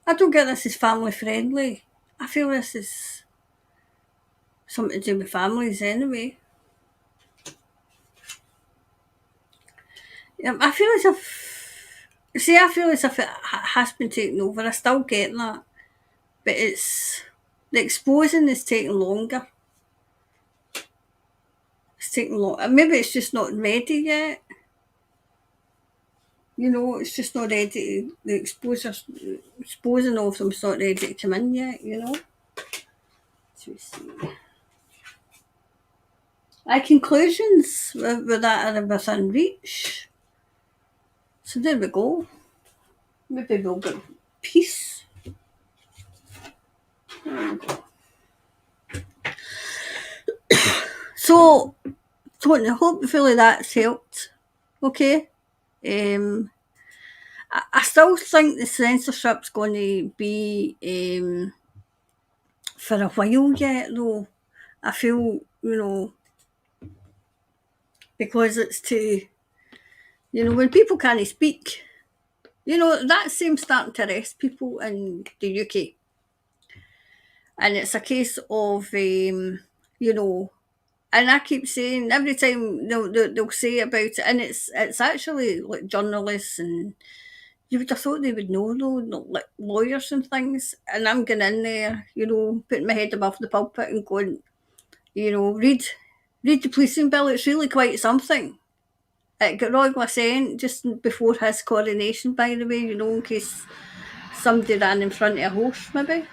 Speaker 2: I don't get this is family friendly. I feel this is something to do with families anyway. I feel as if. See, I feel as if it has been taken over. I still get that. But it's. The exposing is taking longer. It's taking long. Maybe it's just not ready yet. You know, it's just not ready. The exposing of them's not ready to come in yet, you know. So we see. My conclusions with that are within reach. So there we go. Maybe we'll get peace. There we go. So, Tony, hopefully that's helped. Okay. I still think the censorship's going to be for a while yet, though. I feel, you know, because it's to, you know, when people can't speak, you know, that seems starting to arrest people in the UK. And it's a case of, you know, and I keep saying every time they'll say about it, and it's actually like journalists, and you would have thought they would know though, like lawyers and things. And I'm going in there, you know, putting my head above the pulpit and going, you know, read the policing bill. It's really quite something. It got Roy Glasent just before his coronation, by the way, you know, in case somebody ran in front of a horse, maybe.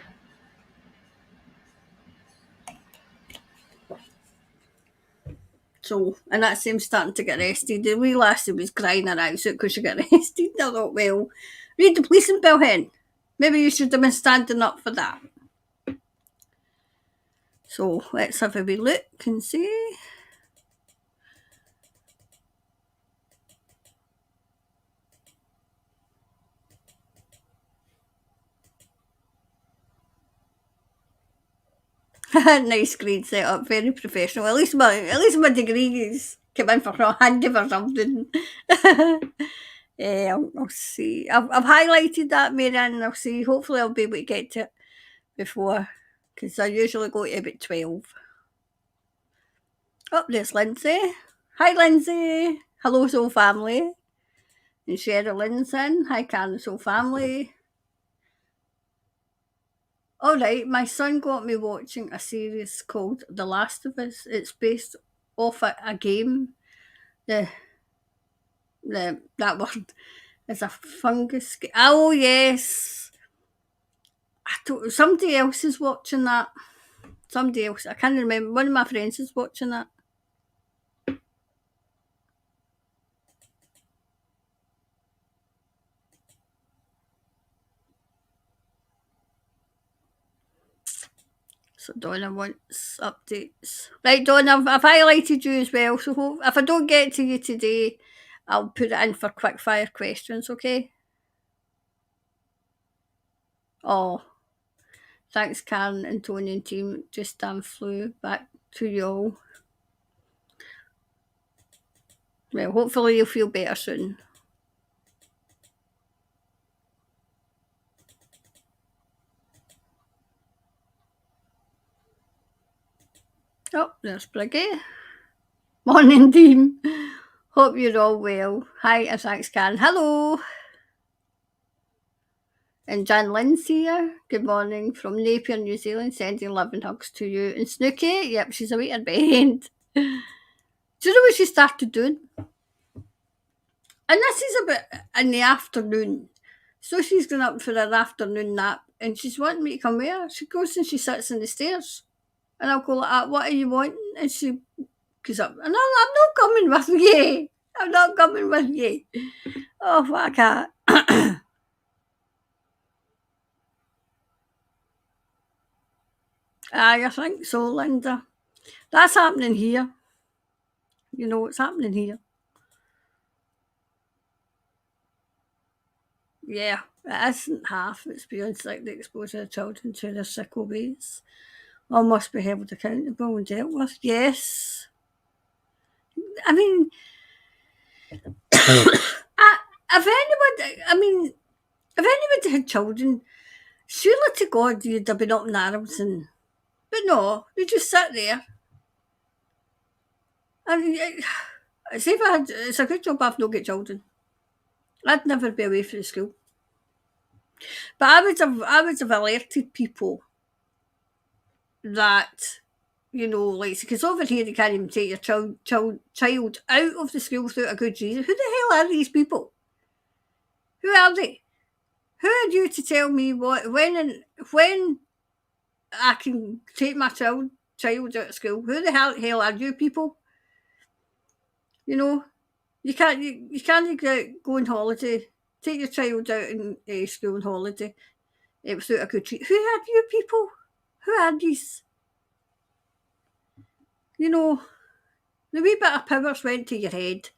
Speaker 2: So, and that's him starting to get arrested. The wee lassie was crying her eyes out because she got arrested. I thought, well, read the policing bill, hen. Maybe you should have been standing up for that. So, let's have a wee look and see. Nice screen set up, very professional. At least my degrees came in for a handy for something. I'll see. I've highlighted that, Marianne. I'll see. Hopefully, I'll be able to get to it before, because I usually go to about 12. Oh, there's Lindsay. Hi, Lindsay. Hello, Soul Family. And Sherilyn's in. Hi, Karen, Soul Family. All right, my son got me watching a series called The Last of Us. It's based off a game. That word is a fungus. Oh yes, somebody else is watching that. Somebody else. I can't remember. One of my friends is watching that. So Donna wants updates. Right, Donna, I've highlighted you as well. So if I don't get to you today, I'll put it in for quick fire questions, okay? Oh, thanks, Karen and Tony and team. Just flew back to you all. Well, hopefully you'll feel better soon. Oh, there's Briggy. Morning, team. Hope you're all well. Hi, and thanks, Karen. Hello. And Jan Lynn's here. Good morning from Napier, New Zealand, sending love and hugs to you. And Snooky, yep, she's away at bed. Do you know what she started doing? And this is about in the afternoon. So she's going up for her afternoon nap and she's wanting me to come with her. She goes and she sits on the stairs. And I'll go like that, what are you wanting? And she goes up, and I'm not coming with you. I'm not coming with you. Oh, fuck that. I think so, Linda. That's happening here. You know what's happening here. Yeah, it isn't half. It's beyond sick, the exposure of children to their sickle ways. All must be held accountable and dealt with. Yes. I mean, if anybody had children, surely to God you'd have been up in arms and... But no, they just sit there. And see if I had... It's a good job I've not got children. I'd never be away from the school. But I would have alerted people that you know, like, because over here you can't even take your child out of the school without a good reason. Who the hell are these people? Who are they? Who are you to tell me when I can take my child out of school? Who the hell are you people? You know, you can't go on holiday, take your child out in school on holiday without a good treat. Who are you people? Who are these? You know, the wee bit of powers went to your head.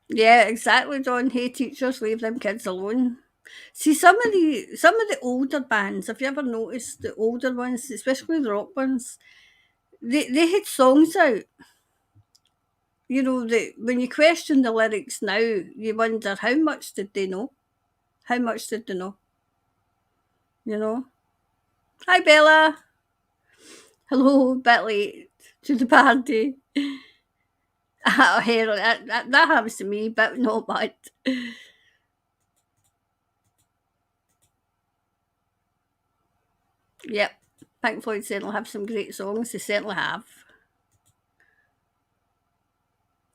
Speaker 2: Yeah, exactly, John. Hey, teachers, leave them kids alone. See, some of the older bands, have you ever noticed the older ones, especially the rock ones, they had songs out. You know, when you question the lyrics now, you wonder how much did they know? How much did they know? You know? Hi, Bella. Hello, bit late to the party. Oh, hey, that happens to me, but not much. Yep. Pink Floyd certainly have some great songs. They certainly have.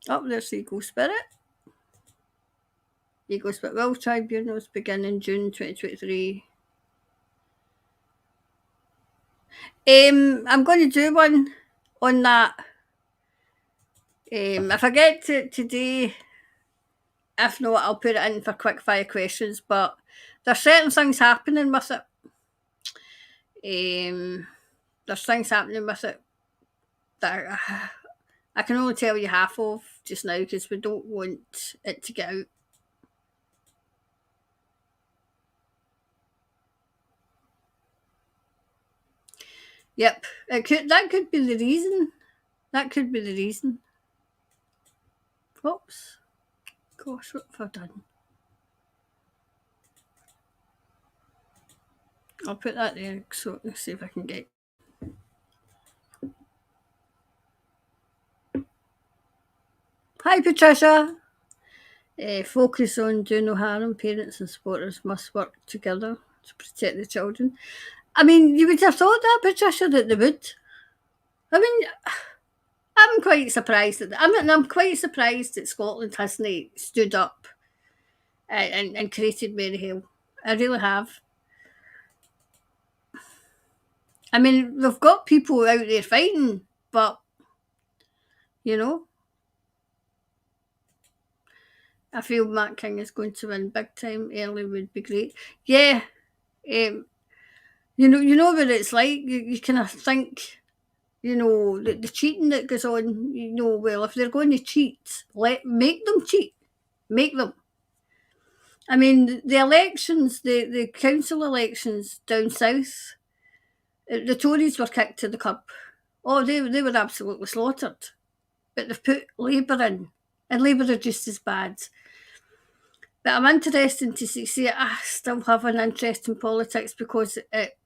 Speaker 2: Oh, there's the Eagle Spirit. Eagle Spirit Will Tribunals begin in June 2023. I'm going to do one on that. If I get to it today, if not, I'll put it in for quick fire questions. But there's certain things happening with it. There's things happening with it that I can only tell you half of just now because we don't want it to get out. Yep, that could be the reason. That could be the reason. Oops. Gosh, what have I done? I'll put that there so let's see if I can get. Hi, Patricia. Focus on do no harm. Parents and supporters must work together to protect the children. I mean, you would have thought that, Patricia, that they would. I mean, I'm quite surprised at that. I'm quite surprised that Scotland hasn't stood up and created Mary Hill. I really have. I mean, we've got people out there fighting, but, you know, I feel Matt King is going to win big time. Early would be great. Yeah. You know what it's like. You kind of think, you know, the cheating that goes on, you know, well, if they're going to cheat, make them cheat. Make them. I mean, the elections, the council elections down south, the Tories were kicked to the curb. Oh, they were absolutely slaughtered. But they've put Labour in, and Labour are just as bad. But I'm interested to see I still have an interest in politics because it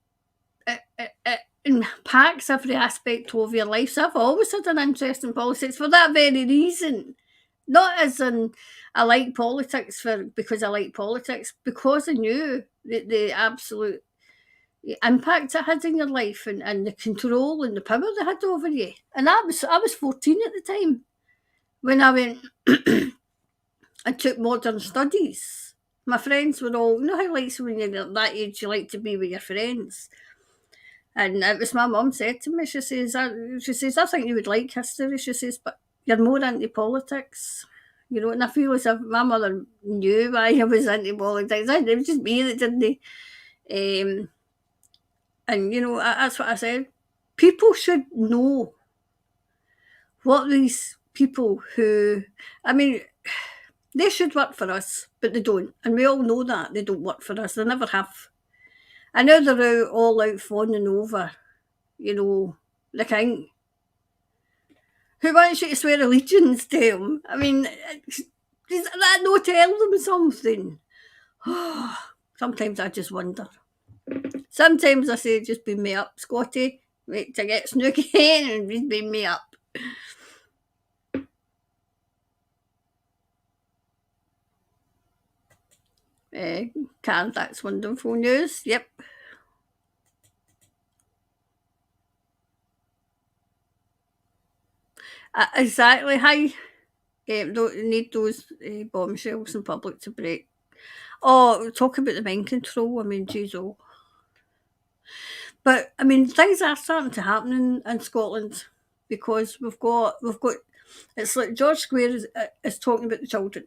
Speaker 2: impacts every aspect of your life. So I've always had an interest in politics for that very reason. Not as in I like politics because I like politics, because I knew the absolute impact it had in your life and the control and the power they had over you. And I was 14 at the time when I went and took modern studies. My friends were all, you know how like when you're that age you like to be with your friends. And it was my mum said to me, she says, I think you would like history, she says, but you're more into politics. You know, and I feel as if my mother knew why I was into politics. It was just me that didn't. And, you know, that's what I said. People should know what these people who, I mean, they should work for us, but they don't. And we all know that. They don't work for us. They never have. I know they're all out fawning over, you know, the king. Who wants you to swear allegiance to him? I mean, does that not tell them something? Sometimes I just wonder. Sometimes I say, just beam me up, Scotty. Wait to get snooky and just beam me up. Karen, that's wonderful news. Yep. Exactly. Hi. Don't need those bombshells in public to break. Oh, talk about the mind control. I mean, geez, oh. But I mean, things are starting to happen in Scotland because we've got. It's like George Square is talking about the children.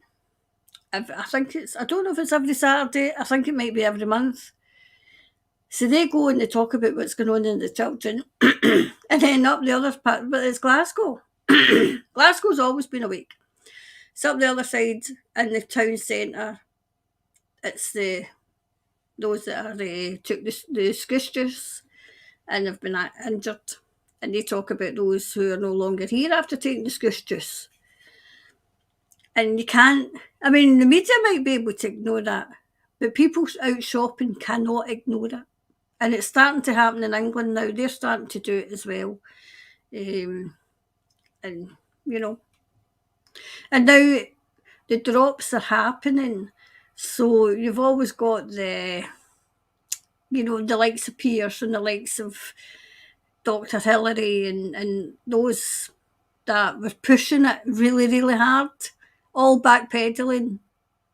Speaker 2: I think I don't know if it's every Saturday. I think it might be every month. So they go and they talk about what's going on in the children, and then up the other part. But it's Glasgow. Glasgow's always been awake. It's up the other side in the town centre. It's those that are took the scoosters and have been injured, and they talk about those who are no longer here after taking the scoosters. And you can't. I mean, the media might be able to ignore that, but people out shopping cannot ignore it. And it's starting to happen in England now. They're starting to do it as well. And, you know, and now the drops are happening. So you've always got the likes of Pierce and the likes of Dr. Hillary and those that were pushing it really, really hard, all backpedaling.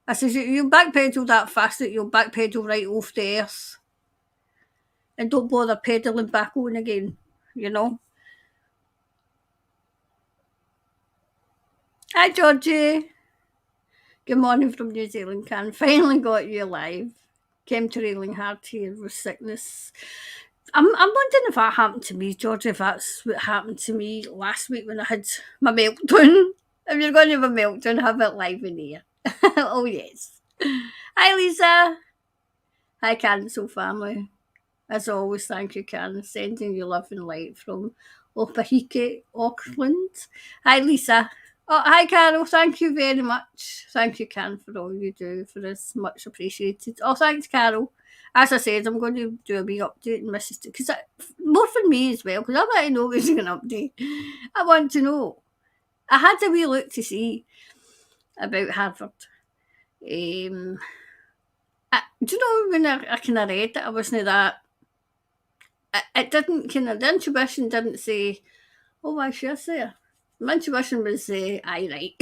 Speaker 2: I says, you backpedal that fast that you'll backpedal right off the earth. And don't bother pedalling back on again, you know. Hi, Georgie. Good morning from New Zealand, Can. Finally got you alive. Came to railing hard here with sickness. I'm wondering if that happened to me, Georgie, if that's what happened to me last week when I had my meltdown. If you're going to have a meltdown, have it live in here. Oh, yes. Hi, Lisa. Hi, Cancel family. As always, thank you, Karen, sending you love and light from Opahiki, Auckland. Hi, Lisa. Oh, hi, Carol. Thank you very much. Thank you, Karen, for all you do for us. Much appreciated. Oh, thanks, Carol. As I said, I'm going to do a wee update and Mrs. Because more for me as well, because I want to know who's going to update. I want to know. I had a wee look to see about Harvard. Do you know when I kind of read it, I wasn't that. It didn't the intuition didn't say, oh, why should I say? My intuition was say, aye, right.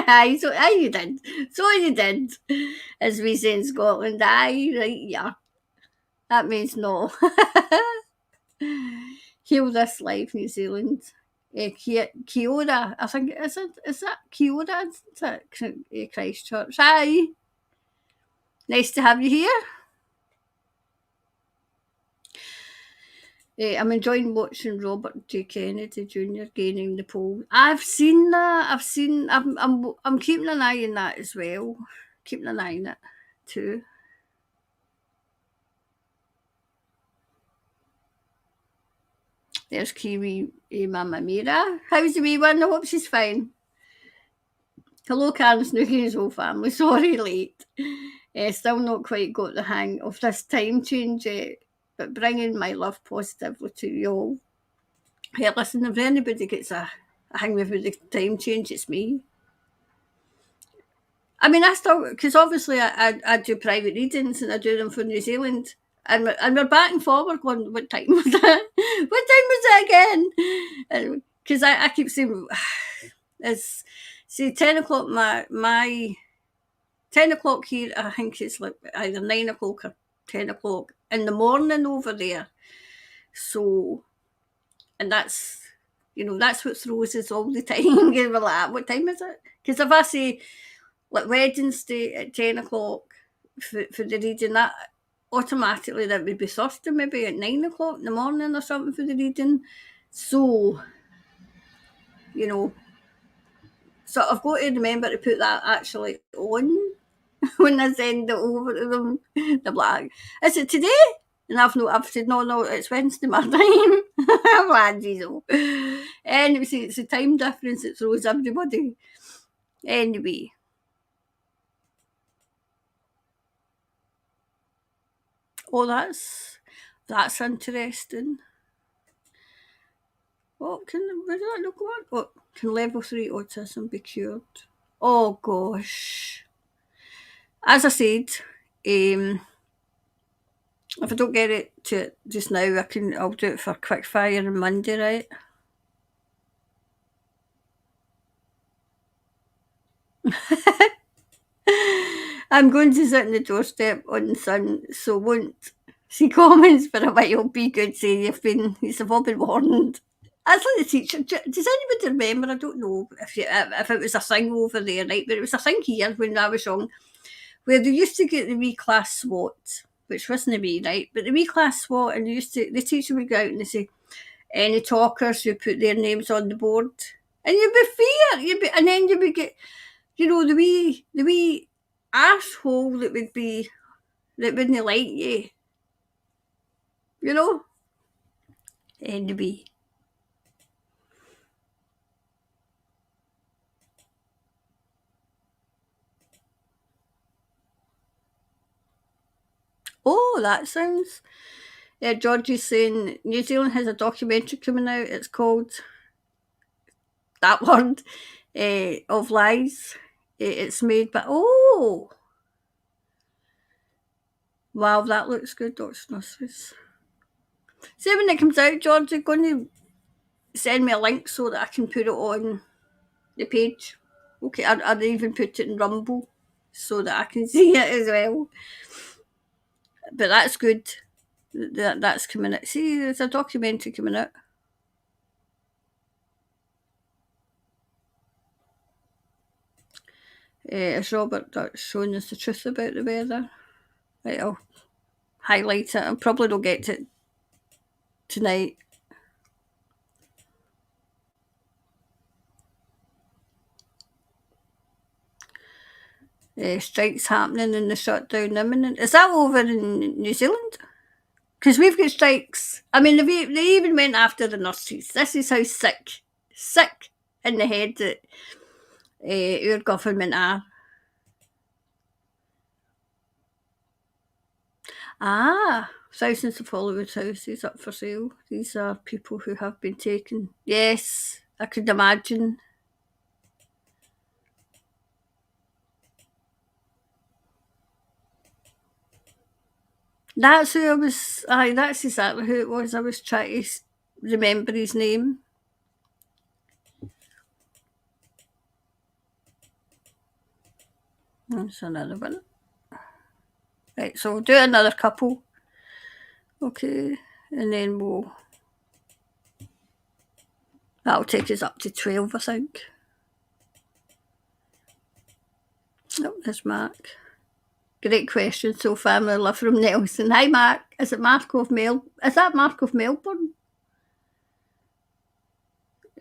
Speaker 2: Aye, so aye, you did. So you did. As we say in Scotland, aye, right, yeah. That means no. Heal this life, New Zealand. Kia ora. I think, is that Kia ora? Is that Christchurch? Aye. Nice to have you here. I'm enjoying watching Robert J. Kennedy Jr. gaining the poll. I've seen that. I'm keeping an eye on that as well. Keeping an eye on it too. There's Kiwi Mama Mira. How's the wee one? I hope she's fine. Hello, Karen Snooky's whole family. Sorry, late. Still not quite got the hang of this time change yet, but bringing my love positively to you all. Hey, listen, if anybody gets a hang with the time change, it's me. I mean, I still, because obviously I do private readings and I do them for New Zealand. And we're back and forward going, what time was that? What time was it again? Because I keep saying, it's, see, 10 o'clock, my 10 o'clock here, I think it's like either 9 o'clock or 10 o'clock in the morning over there. So, and that's, that's what throws us all the time. We're like, what time is it? Because if I say, like Wednesday at 10 o'clock for the reading, that automatically that would be Thursday maybe at 9 o'clock in the morning or something for the reading. So, so I've got to remember to put that actually on when I send it over to them. They're like, is it today? And I've said, no, it's Wednesday my time. I'm like, Jesus. Anyway, it's the time difference that throws everybody. Anyway. Oh, that's interesting. What can that look like? What can level 3 autism be cured? Oh gosh. As I said, If I don't get it to just now, I'll do it for quick fire on Monday, right? I'm going to sit on the doorstep on the sun, so won't see comments for a while. Be good, say you've all been warned. That's like the teacher. Does anybody remember? I don't know if it was a thing over there, right? But it was a thing here when I was young, where they used to get the wee class SWAT, which wasn't me, right? But the wee class SWAT, and the teacher would go out and they say, any talkers who put their names on the board, and you'd be fair, and then you would get, the wee asshole that wouldn't like you, you know. Anyway, oh, that sounds. Yeah, George is saying New Zealand has a documentary coming out. It's called that word of lies. It's made by wow, that looks good, Dr. Snuffs. See when it comes out, George, you're going to send me a link so that I can put it on the page. Okay, I'd even put it in Rumble so that I can see it as well. But that's good. That's coming out. See, there's a documentary coming out. It's Robert that's showing us the truth about the weather. Right, I'll highlight it. I probably don't get to it tonight. Strikes happening and the shutdown imminent. Is that over in New Zealand? Because we've got strikes. I mean, they even went after the nurses. This is how sick in the head that our government are. Thousands of Hollywood houses up for sale. These are people who have been taken. Yes, I could imagine. That's who I was. That's exactly who it was. I was trying to remember his name. That's another one. Right, so we'll do another couple. Okay, and then that'll take us up to 12, I think. Oh, there's Mark. Great question. So family love from Nelson. Hi, Mark. Is it Mark of Is that Mark of Melbourne?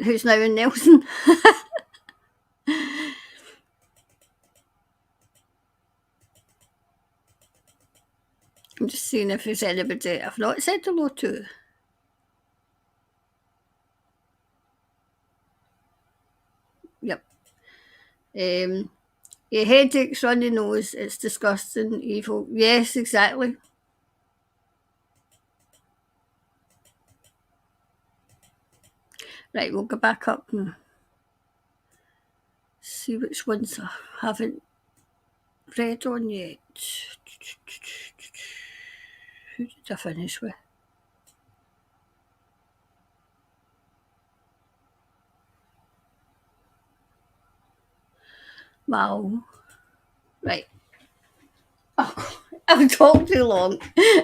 Speaker 2: Who's now in Nelson? I'm just seeing if there's anybody I've not said hello to. Yep. Your headaches, runny nose, it's disgusting, evil. Yes, exactly. Right, we'll go back up and see which ones I haven't read on yet. Who did I finish with? Wow. Right. Oh, I've talked too long.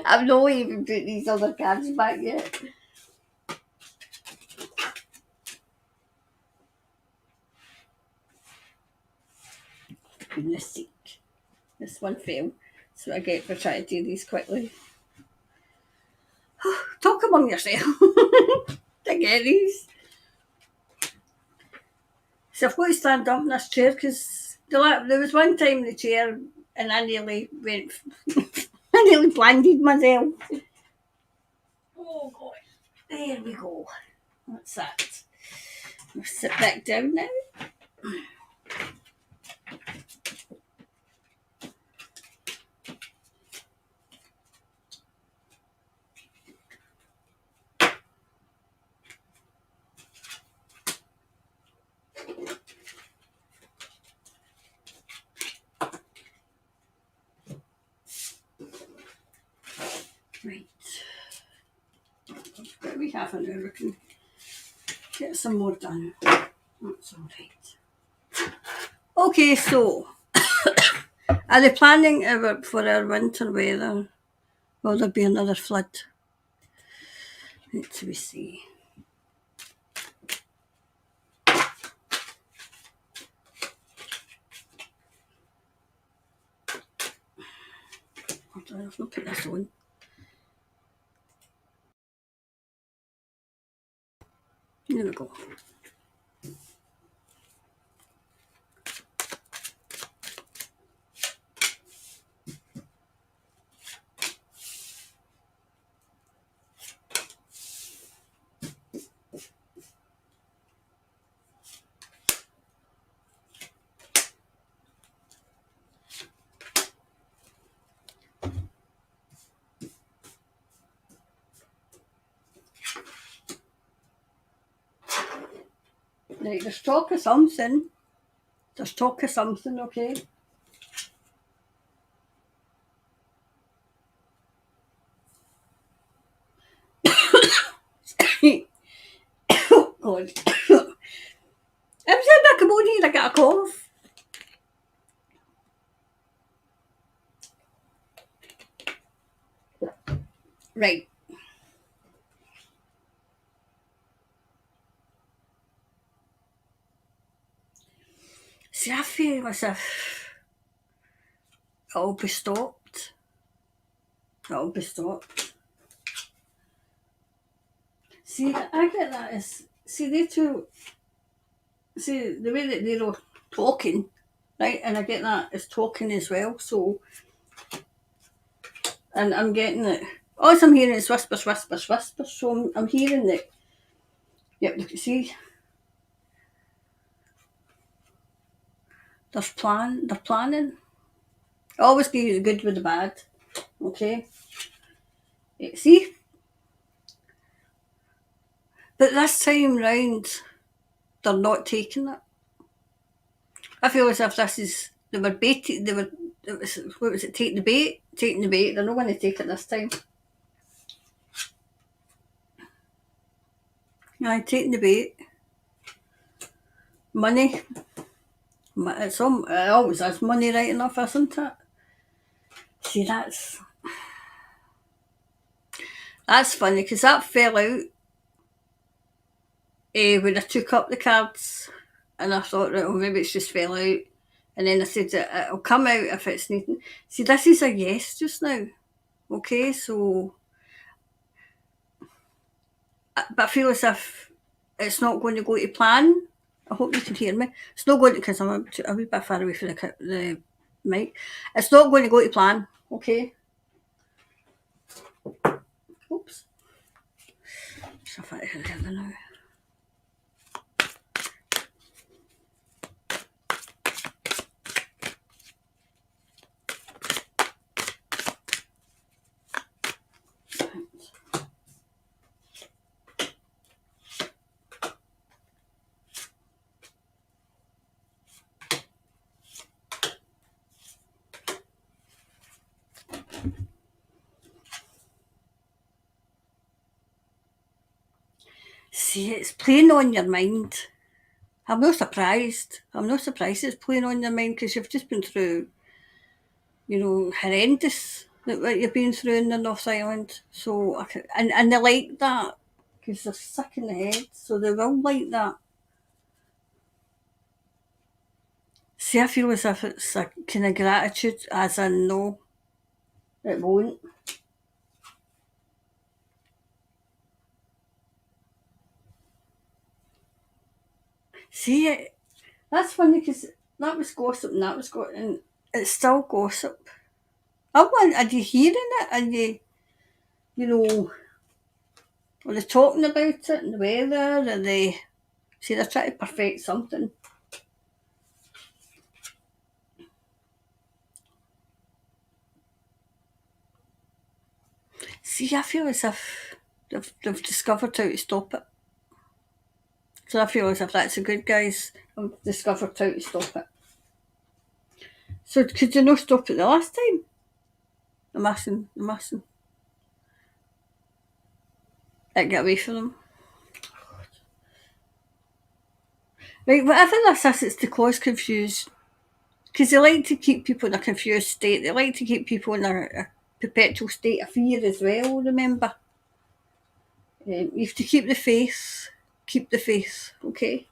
Speaker 2: I've not even put these other cards back yet. Goodness sake. This one fell. So I get for trying to do these quickly. Talk among yourself. To get these. So I've got to stand up in this chair because there was one time in the chair and I nearly went, I nearly blinded myself. Oh God. There we go. That's that. I'll sit back down now. Right. But we have an hour, we can get some more done. That's alright. Okay, so are they planning for our winter weather? Will there be another flood? Let's we see. Hold on, I've not put this on. There we go. Right, there's talk of something. There's talk of something, okay? Oh, God. Every time I come on here, I get a cough. Right. See, I feel as if it'll be stopped. It'll be stopped. See, I get that as, see, they two, see, the way that they're all talking, right, and I get that as talking as well, so, and I'm getting it, all I'm hearing is whispers, whispers, whispers, so I'm hearing that, yep, see, they're planning. Always give you the good with the bad, okay? See? But this time round, they're not taking it. I feel as if this is, they were baiting, what was it, taking the bait? Taking the bait, they're not going to take it this time. Aye, taking the bait. Money. It always is money right enough, isn't it? See, that's funny, because that fell out when I took up the cards, and I thought, right, well, maybe it's just fell out. And then I said that it'll come out if it's needing. See, this is a yes just now. Okay, so, but I feel as if it's not going to go to plan. I hope you can hear me. It's not going to, because I'm a wee bit far away from the mic. It's not going to go to plan, okay? Oops. Stuff out of there now. See, it's playing on your mind. I'm not surprised. It's playing on your mind, because you've just been through, horrendous what you've been through in the North Island. So, and they like that, because they're sick in the head, so they will like that. See, I feel as if it's a kind of gratitude, as in, no, it won't. See, that's funny, because that was gossip and that was gossip, and it's still gossip. Are you hearing it? Are are they talking about it and the weather? Are they, see, they're trying to perfect something. See, I feel as if they've discovered how to stop it. So I feel as if that's the good guys have discovered how to stop it. So could you not stop it the last time? I'm asking. get away from them. Right, whatever this is, it's to cause confusion. Because they like to keep people in a confused state. They like to keep people in a perpetual state of fear as well, remember. You have to keep the faith. Keep the faith, okay?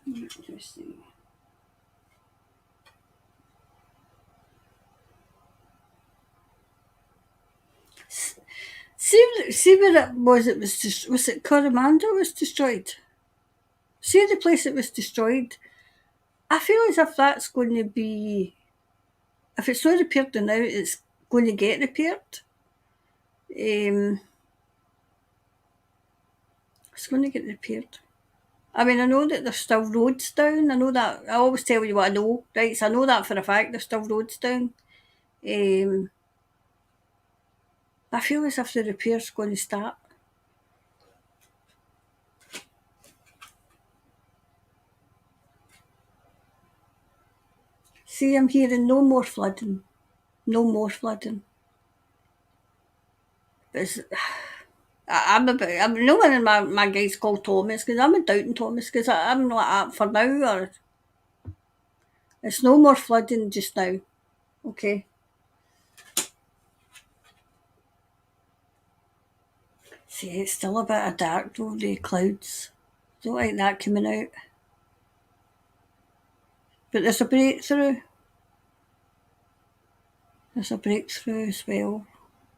Speaker 2: Interesting. See where it was it Coromandel was destroyed? See the place it was destroyed? I feel as if that's going to be, if it's not repaired now, it's going to get repaired. It's going to get repaired. I mean, I know that there's still roads down. I know that. I always tell you what I know, right? So I know that for a fact. There's still roads down. I feel as if the repair's going to start. See, I'm hearing no more flooding. No more flooding. But I'm no one of my guys called Thomas because I'm a doubting Thomas because I'm not for now. Or it's no more flooding just now. Okay. See, it's still a bit of dark though, the clouds. Don't like that coming out. But there's a breakthrough. There's a breakthrough as well.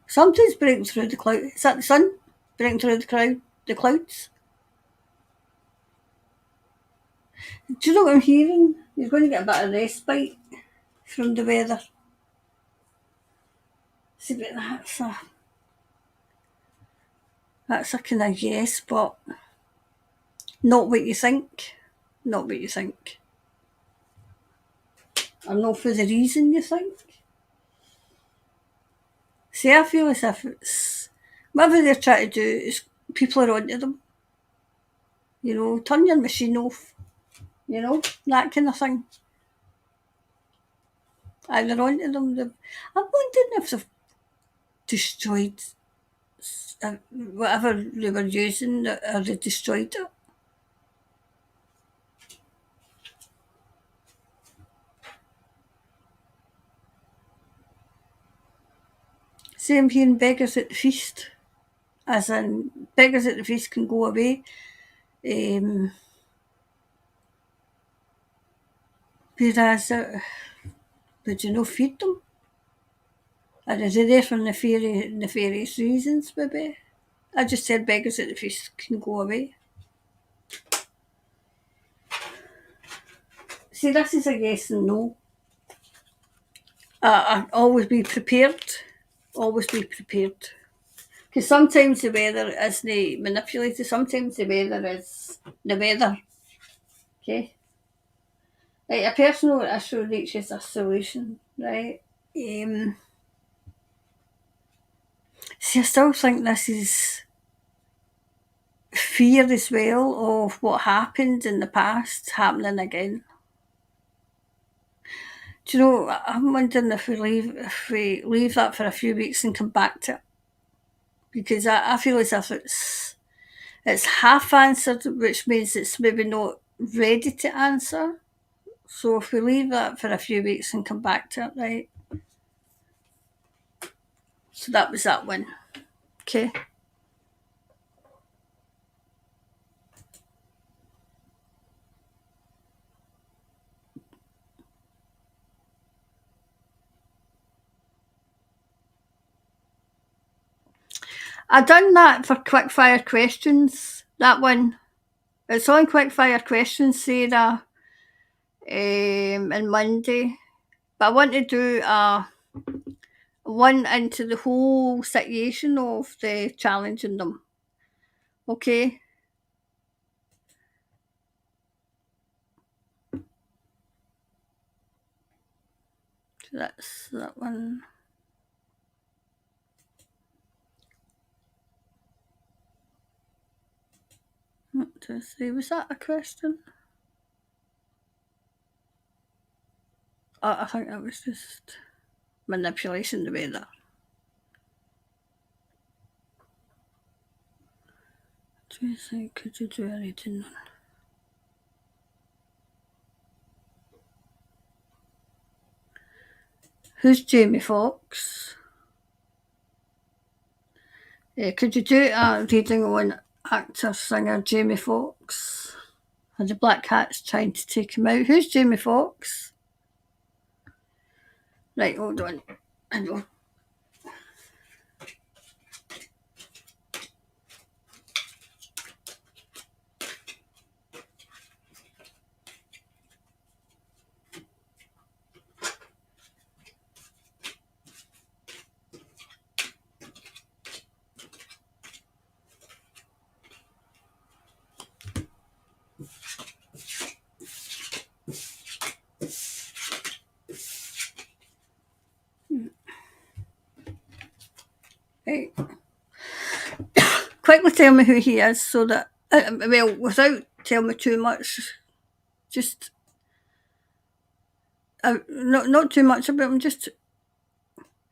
Speaker 2: Something's breaking through the cloud. Is that the sun breaking through the clouds? Do you know what I'm hearing? You're going to get a bit of respite from the weather. See, but that's a kind of yes, but not what you think. Not what you think. Or not for the reason you think. See, I feel as if it's whatever they're trying to do is people are onto them. You know, turn your machine off. You know, that kind of thing. And they're onto them. I'm wondering if they've destroyed whatever they were using, or they destroyed it. Same here in Beggars at the Feast, as in beggars at the feast can go away. Whereas, would you not feed them? Or is it there for nefarious reasons, maybe? I just said beggars at the feast can go away. See, this is a yes and no. Always be prepared. Always be prepared. Because sometimes the weather isn't manipulated. Sometimes the weather is the weather. Okay? Like a personal issue reaches a solution, right? See, I still think this is fear as well of what happened in the past happening again. Do you know, I'm wondering if we leave that for a few weeks and come back to it. Because I feel as if it's half answered, which means it's maybe not ready to answer. So if we leave that for a few weeks and come back to it, right? So that was that one. Okay. I done that for quickfire questions. That one. It's on quickfire questions, Sarah, and Monday. But I want to do one into the whole situation of the challenging them. Okay. That's that one. One, two, three. Was that a question? I think that was just manipulation the way that. Do you think could you do anything? Who's Jamie Foxx? Could you do a reading on actor singer Jamie Foxx? And the Black Cat's trying to take him out. Who's Jamie Foxx? Right, hold on. Hang on. Right. Quickly tell me who he is so that, well, without telling me too much, just, not too much about him, just,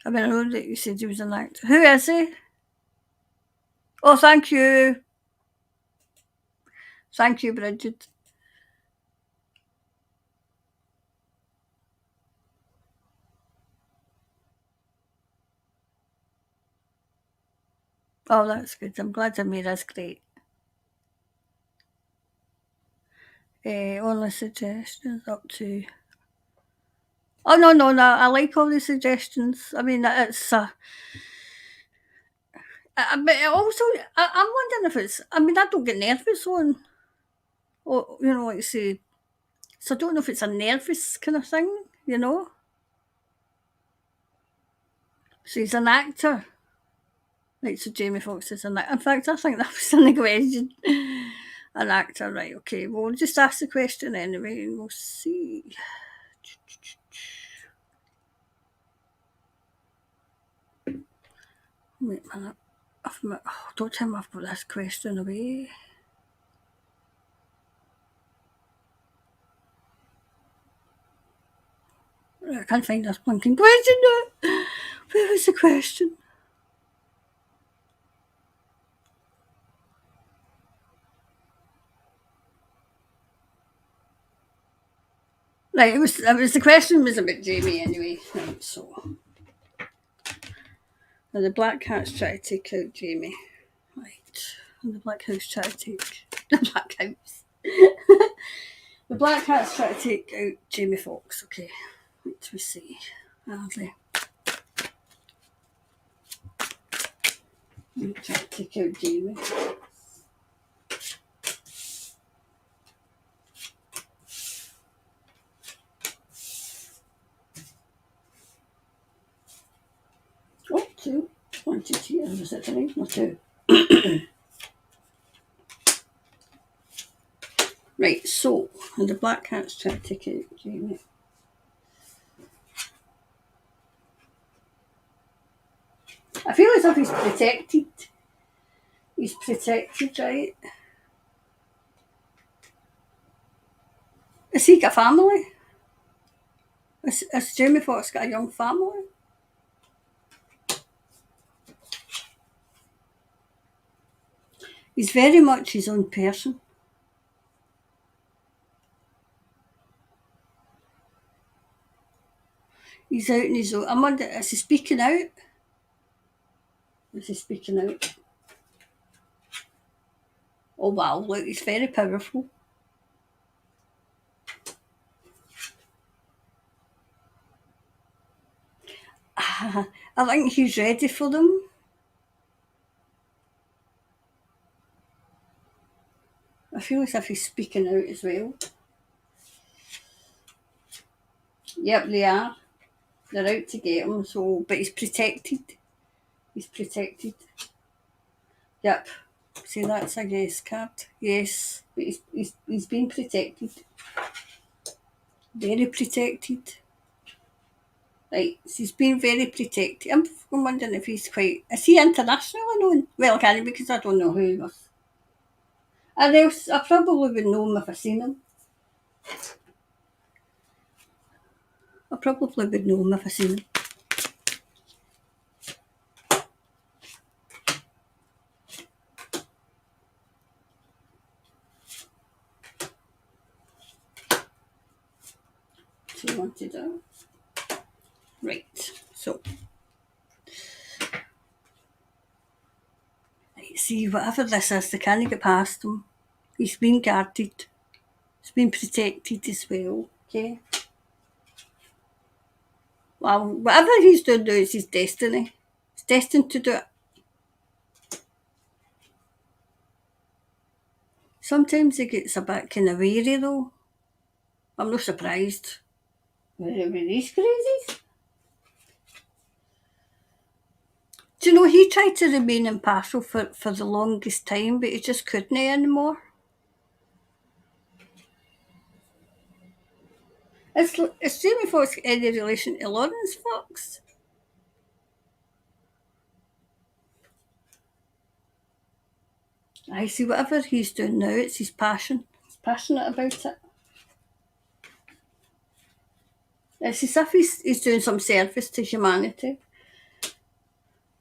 Speaker 2: I mean, I know that you said he was an actor. Who is he? Oh, thank you. Thank you, Bridget. Oh, that's good. I'm glad Amira's great. Only suggestions up to. Oh no! I like all the suggestions. I mean, it's. But also, I'm wondering if it's. I mean, I don't get nervous on. Or like say. So I don't know if it's a nervous kind of thing. So he's an actor. Right, so Jamie Foxx is an actor. In fact, I think that was in the question. An actor, right, okay. Well, we'll just ask the question anyway and we'll see. Wait a minute. Don't tell me I've got this question away. I can't find this blinking question now. Where was the question? Right, it was the question was about Jamie anyway. Right, so now the Black Cat's trying to take out Jamie. Right. And the Black House trying to take the Black House. The Black Cat's trying to take out Jamie Foxx. Okay. Let me see. Hardly. I'm trying to take out Jamie. Oh, two. 1, 2, 3. Was it 3? No, 2. Right, so, and the Black Cat's trying to take out Jamie. I feel as if he's protected. He's protected, right? Has he got a family? Has Jamie Foxx got a young family? He's very much his own person. He's out in his own. I'm wondering, is he speaking out? Is he speaking out? Oh wow, look, he's very powerful. I think he's ready for them. I feel as if he's speaking out as well. Yep, they are. They're out to get him, but he's protected. He's protected. Yep. See, that's a yes card. Yes, but he's being protected. Very protected. Right, so he's been very protected. I'm wondering if he's quite... Is he internationally known? Well, I can't because I don't know who he was. And else, I probably would know him if I seen him. I probably would know him if I seen him. So you want to do... Right, so... Right, see, whatever this is, they can't get past him. He's been guarded. He's been protected as well, okay? Well, whatever he's doing now is his destiny. He's destined to do it. Sometimes he gets a bit kind of weary though. I'm not surprised. With these crazies. Do you know, he tried to remain impartial for the longest time, but he just couldn't anymore. It's Jamie Foxx any relation to Lawrence Fox? I see, whatever he's doing now, it's his passion. He's passionate about it. It's as if he's doing some service to humanity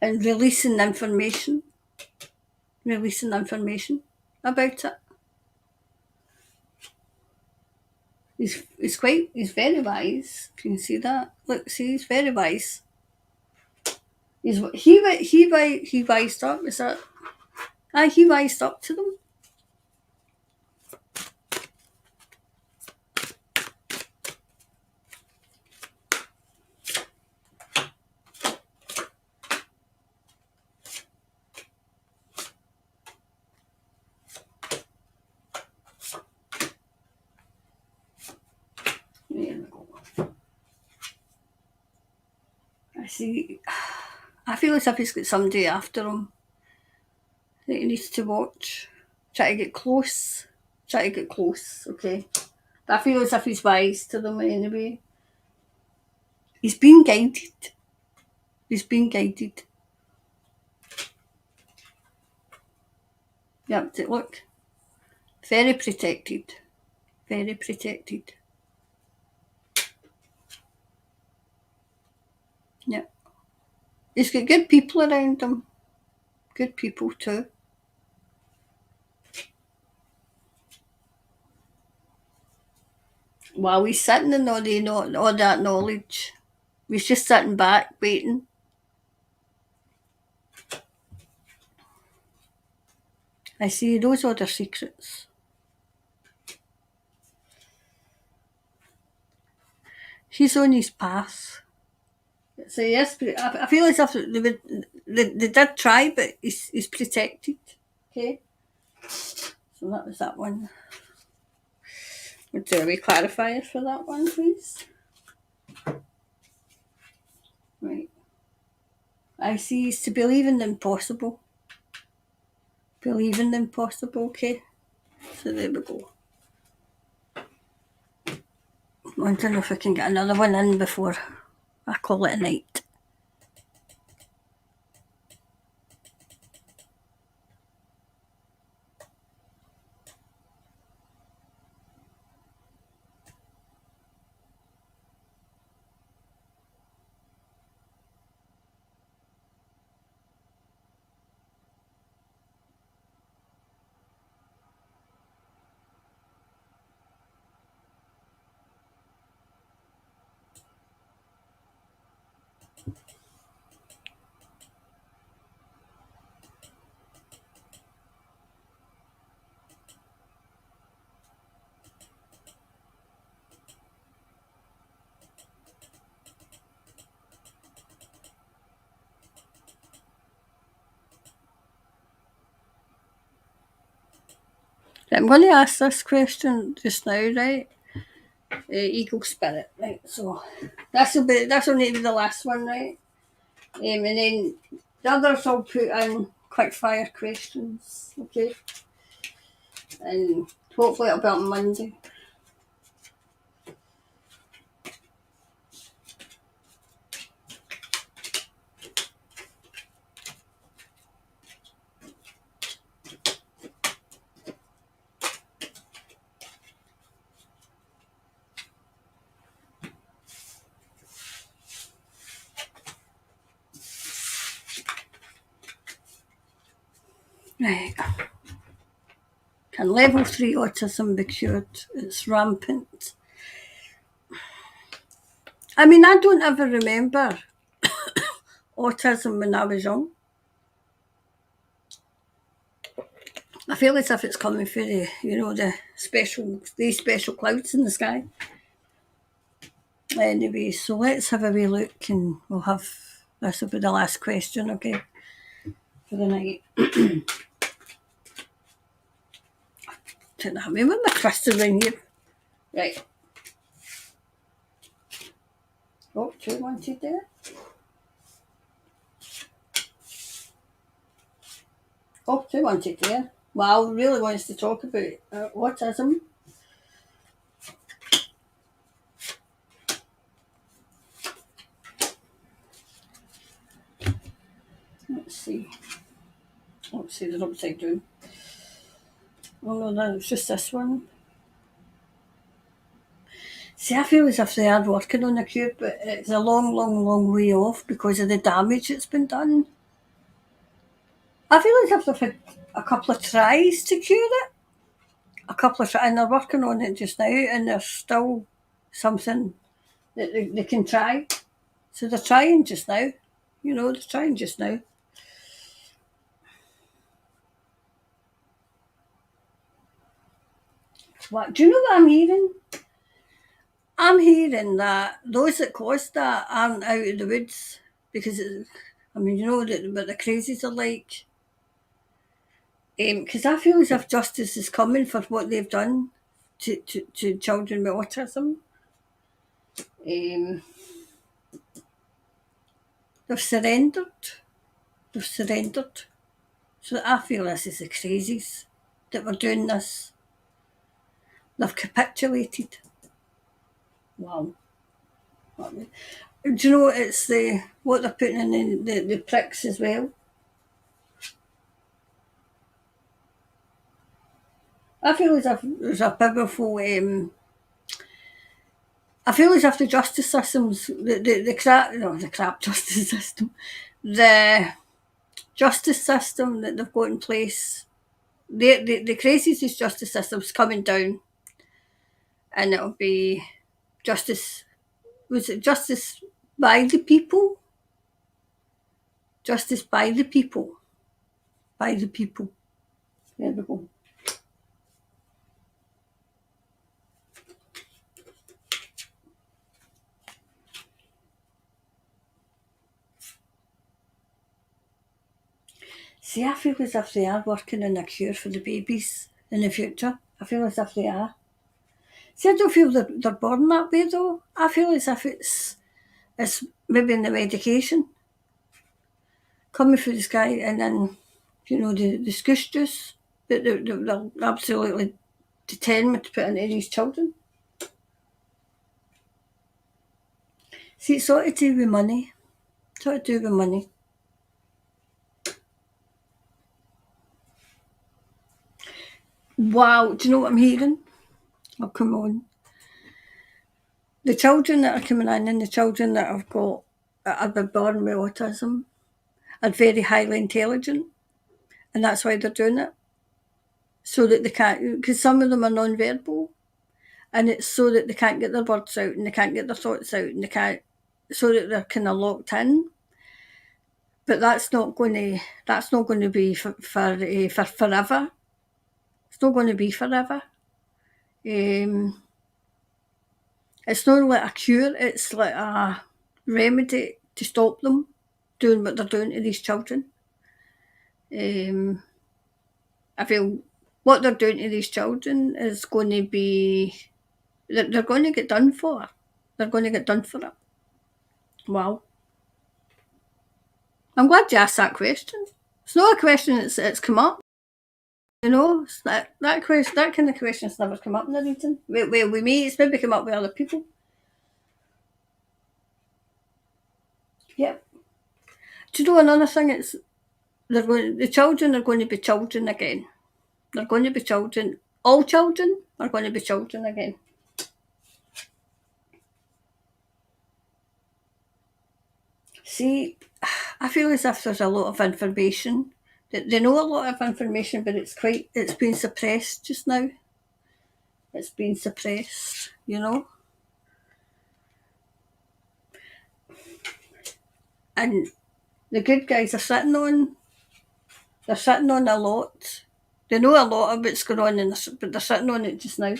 Speaker 2: and releasing information about it. He's very wise. Can you see that? Look, see, he's very wise. He wised up. Is that? Aye, he wised up to them. There we go. I see. I feel as if he's got somebody after him that he needs to watch. Try to get close. Okay. But I feel as if he's wise to them anyway. He's being guided. Yep, look. Very protected. Yep. He's got good people around him. Good people too. While he's sitting in all that knowledge, he's just sitting back waiting. I see he knows all their secrets. He's on his path. So yes, I feel as if they did try, but he's protected. Okay. So that was that one. Would do a wee clarifier for that one, please? Right. I see is to believe in the impossible. Okay. So there we go. Wondering if I can get another one in before I call it a night. I'm going to ask this question just now, right? Eagle spirit, right? So this will need to be the last one, right? And then the others I'll put in quick fire questions, okay? And hopefully it'll be on Monday. Right. Can level 3 autism be cured? It's rampant. I mean, I don't ever remember autism when I was young. I feel as if it's coming through these special clouds in the sky. Anyway, so let's have a wee look and this will be the last question, okay, for the night. Don't have me with my crystal in here. Right. Oh, 2 wanted there. Oh, 2 wanted there. Wow, really wants to talk about autism. Let's see. They're upside down. Oh no, it's just this one. See, I feel as if they are working on a cure, but it's a long, long, long way off because of the damage that's been done. I feel as if they've had a couple of tries to cure it. And they're working on it just now, and there's still something that they can try. So they're trying just now. They're trying just now. What? Do you know what I'm hearing? I'm hearing that those that caused that aren't out of the woods because what the crazies are like. Because I feel as if justice is coming for what they've done to children with autism. They've surrendered. So I feel this is the crazies that were doing this. They've capitulated. Wow. Do you know it's what they're putting in the pricks as well? I feel as if there's a powerful. I feel as if the justice systems, the crap justice system, the justice system that they've got in place, the craziest justice system's coming down, and it'll be justice. Was it justice by the people? Justice by the people. By the people. There we go. See, I feel as if they are working on a cure for the babies in the future. I feel as if they are. See, I don't feel they're born that way though. I feel as if it's maybe in the medication coming through the sky, and then the scoosh juice that they're absolutely determined to put into these children. See, it's all to do with money. It's all to do with money. Wow, do you know what I'm hearing? Oh, come on. The children that are coming in and the children that have been born with autism are very highly intelligent, and that's why they're doing it. So that they can't, because some of them are non-verbal, and it's so that they can't get their words out and they can't get their thoughts out and they can't, so that they're kind of locked in. But that's not going to be for forever. It's not going to be forever. It's not like a cure, it's like a remedy to stop them doing what they're doing to these children. I feel what they're doing to these children is going to be, they're going to get done for. They're going to get done for it. Wow. I'm glad you asked that question. It's not a question that's come up. That question, that kind of question's never come up in the reading. Well, with me, it's maybe come up with other people. Yep. Do you know another thing? The children are going to be children again. They're going to be children. All children are going to be children again. See, I feel as if there's a lot of information They know a lot of information, but it's been suppressed just now. It's been suppressed, you know. And the good guys are sitting on a lot. They know a lot of what's going on, but they're sitting on it just now.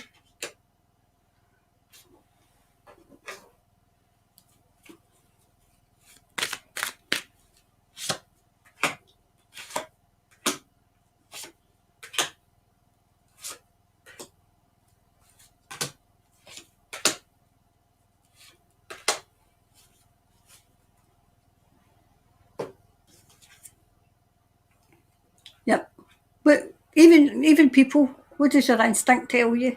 Speaker 2: Yep. But even people, what does your instinct tell you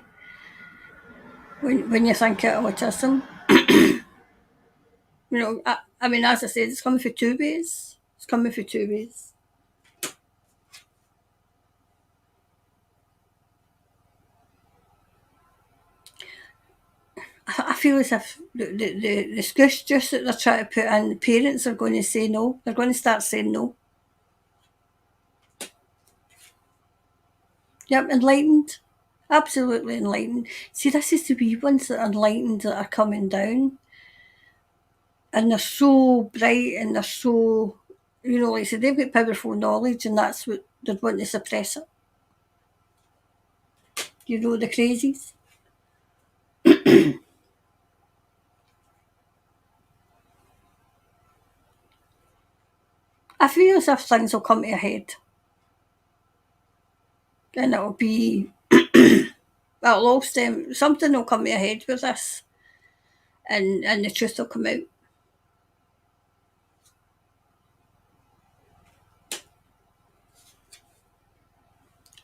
Speaker 2: when you think of autism? You know, I mean, as I said, it's coming for 2 ways. It's coming for 2 ways. I feel as if the squish juice that they're trying to put in, the parents are going to say no. They're going to start saying no. Yep, enlightened. Absolutely enlightened. See, this is the wee ones that are enlightened that are coming down. And they're so bright and they're so, you know, like I said, they've got powerful knowledge and that's what they're wanting to suppress it. You know, the crazies. I feel as if things will come to a head. And it'll be, it'll all stem, something will come to a head with this. And the truth will come out.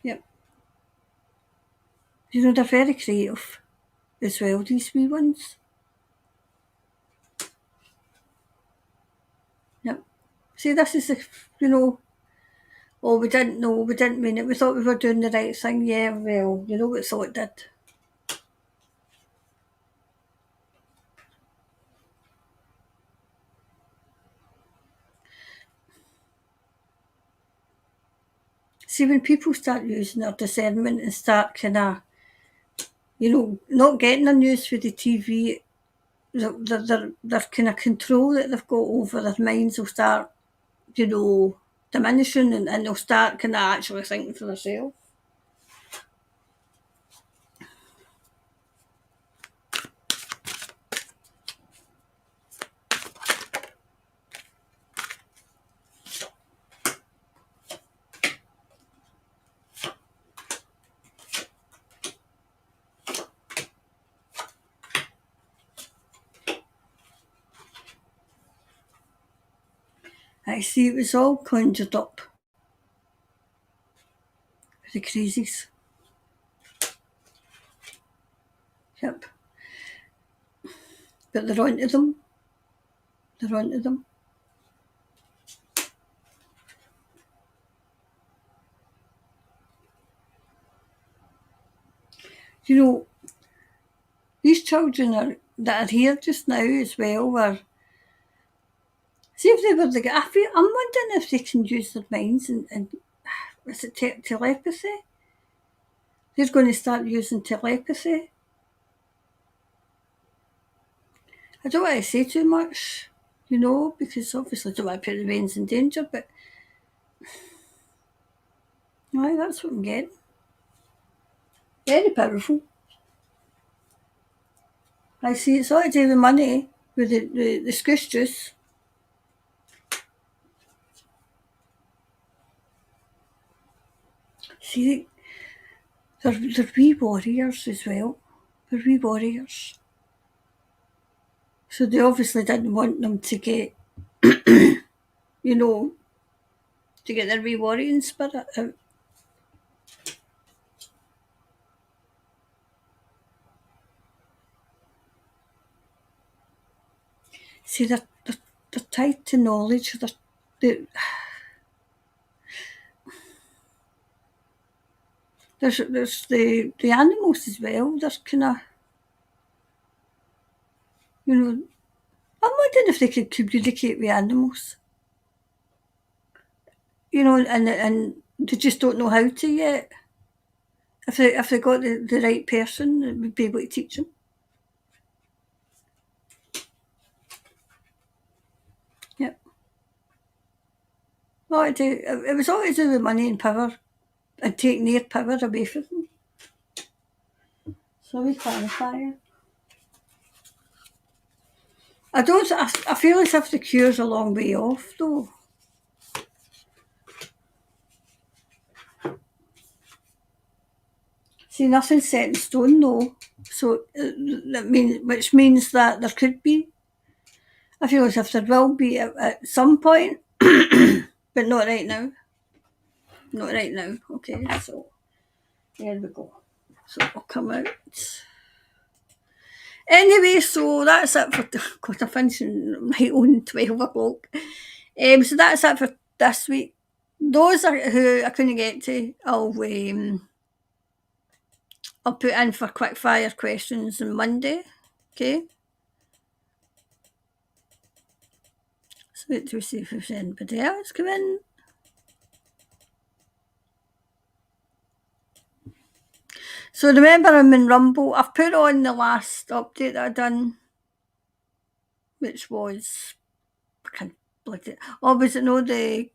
Speaker 2: Yep. You know, they're very creative as well, these wee ones. Yep. See, this is the, you know, oh, we didn't know, we didn't mean it, we thought we were doing the right thing. Yeah, well, you know what thought did. See, when people start using their discernment and start kind of, you know, not getting the news for the TV, their kind of control that they've got over their minds will start, you know, diminishing and they'll start kind of actually thinking for themselves. I see it was all conjured up. The crazies. Yep. But they're onto them. They're onto them. You know, these children that are here just now as well were, see if they were the, I'm wondering if they can use their minds and is it telepathy? They're going to start using telepathy. I don't want to say too much, you know, because obviously I don't want to put the brains in danger, but aye, that's what I'm getting. Very powerful. I see it's all to do with money, with the squish juice. See, they're wee warriors as well. They're wee warriors. So they obviously didn't want them to get, you know, to get their wee warrior spirit out. See, they're tied to knowledge. There's the animals as well. They're kind of, you know, I'm wondering if they could communicate with animals. and they just don't know how to yet. If they got the right person that would be able to teach them. Yep. Well, it was all to do with money and power and taking their power away from them. So we clarify it. I feel as if the cure's a long way off though. See, nothing's set in stone though. So which means that there could be. I feel as if there will be at some point, but not right now. Not right now. Okay, so there we go. So it'll come out. Anyway, so that's it for God, I'm finishing my own 12 o'clock. So that's it for this week. Those who I couldn't get to, I'll put in for quick fire questions on Monday. Okay. So let's see if there's anybody else come in. So remember, I'm in Rumble. I've put on the last update that I done, which was was it no the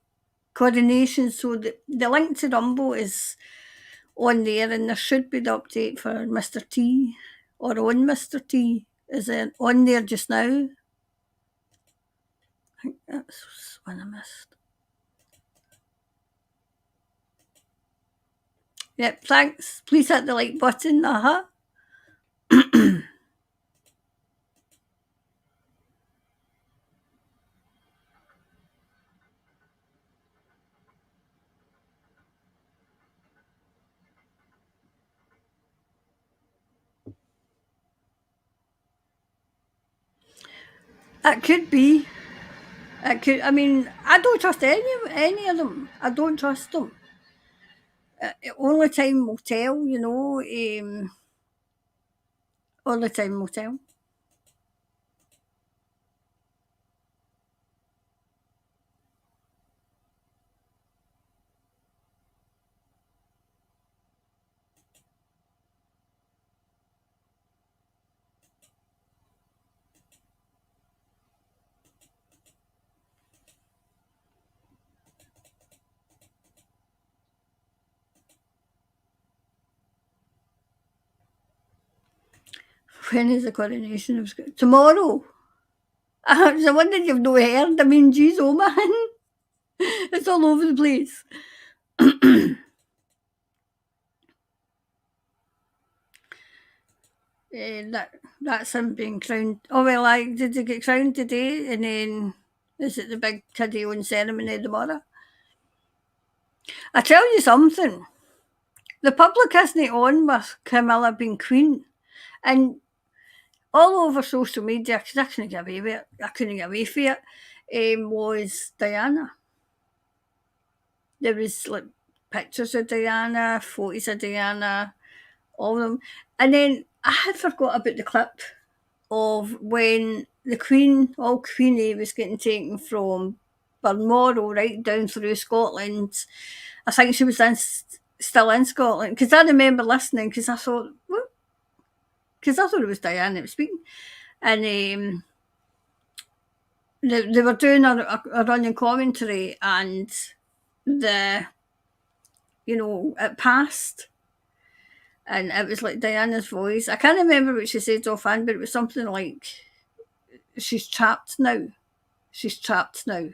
Speaker 2: coordination? So the link to Rumble is on there, and there should be the update for Mr. T or on Mr. T. Is it on there just now? I think that's one I missed. Yep, thanks. Please hit the like button. It could be. It could. I mean, I don't trust any of them. I don't trust them. Only time will tell. Only time will tell. When is the coronation of Scotland? Tomorrow. I wonder you've no heard. I mean, geez, oh man. It's all over the place. That's him being crowned. Oh, well, did he get crowned today? And then is it the big kiddie on ceremony tomorrow? I tell you something. The public isn't on with Camilla being queen. And all over social media, because I couldn't get away with it, I couldn't get away from it, was Diana. There was like pictures of Diana, photos of Diana, all of them. And then I had forgot about the clip of when the Queen, Queenie, was getting taken from Balmoral right down through Scotland. I think she was still in Scotland, because I remember listening, because I thought, what? Because I thought it was Diana that was speaking. And they were doing a running commentary, and it passed. And it was like Diana's voice. I can't remember what she said offhand, but it was something like, she's trapped now. She's trapped now.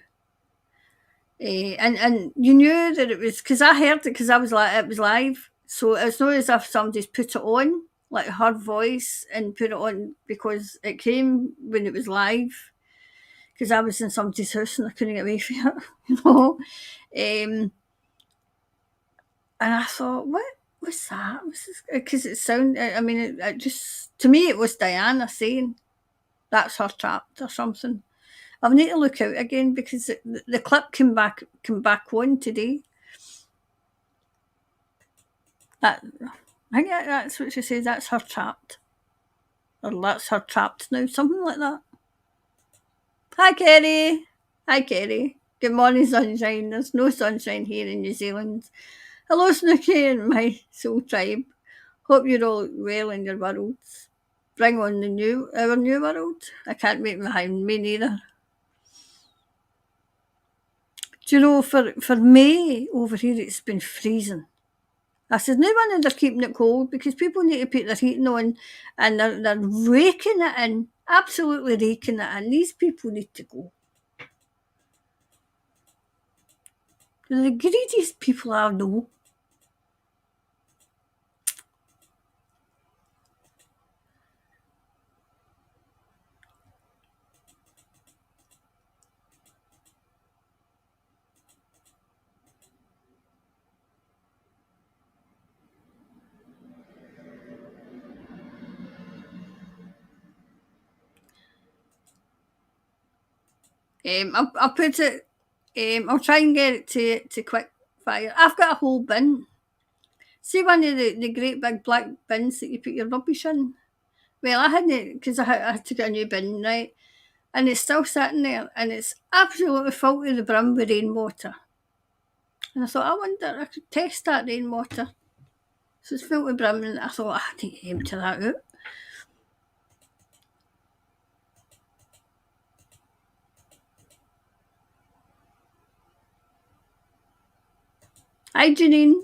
Speaker 2: And you knew that it was, because I heard it, because it was live. So it's not as if somebody's put it on, like her voice, and put it on, because it came when it was live. Because I was in somebody's house and I couldn't get away from it, and I thought, what was that? Because it sounded, I mean, it just, to me, it was Diana saying, that's her trapped or something. I'll need to look out again, because the clip came back on today. I think that's what she says, that's her trapped. Or that's her trapped now, something like that. Hi, Kerry. Good Good morning, sunshine. There's no sunshine here in New Zealand. Hello, Snooky and my soul tribe. Hope you're all well in your worlds. Bring on our new world. I can't wait behind me neither. Do you know, for May over here, it's been freezing. I said, no wonder they're keeping it cold because people need to put their heating on and they're raking it in, absolutely raking it in. These people need to go. They're the greediest people I know. I'll put it. I'll try and get it to quick fire. I've got a whole bin. See one of the great big black bins that you put your rubbish in. Well, I hadn't because I had to get a new bin, right? And it's still sitting there, and it's absolutely full to the brim with rainwater. And I thought, I wonder, I could test that rainwater. So it's filled with brim, and I thought, I need to empty that out. Hi, Janine.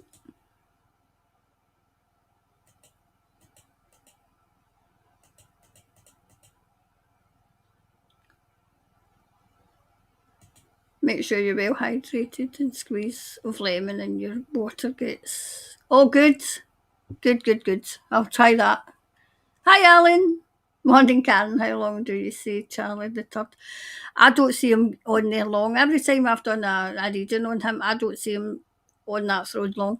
Speaker 2: Make sure you're well hydrated and squeeze of lemon and your water gets all good. Good. I'll try that. Hi, Alan. Morning, Karen. How long do you see Charlie the Third? I don't see him on there long. Every time I've done a reading on him, I don't see him on that throat long.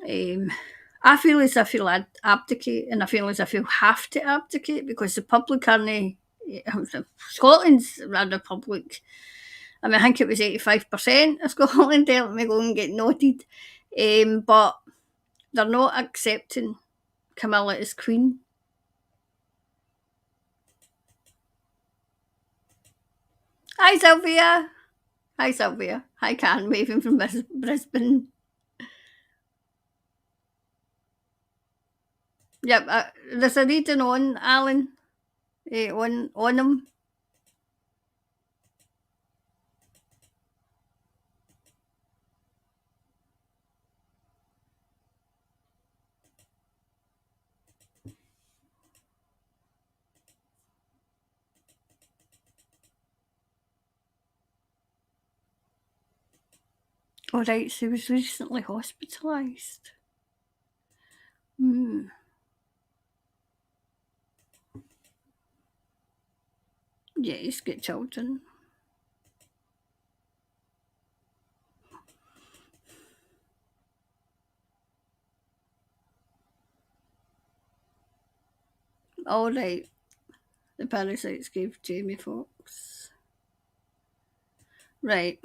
Speaker 2: I feel as if he'll abdicate, and I feel as if he'll have to abdicate because the public aren't. Scotland's a republic. I mean, I think it was 85% of Scotland there. Let me go and get noted. But they're not accepting Camilla as queen. Hi, Sylvia. Hi, Karen, waving from Brisbane. Yep, there's a reading on Alan, on him. All right, so he was recently hospitalised. Yeah, he's got children. All right, the parasites gave Jamie Foxx. Right.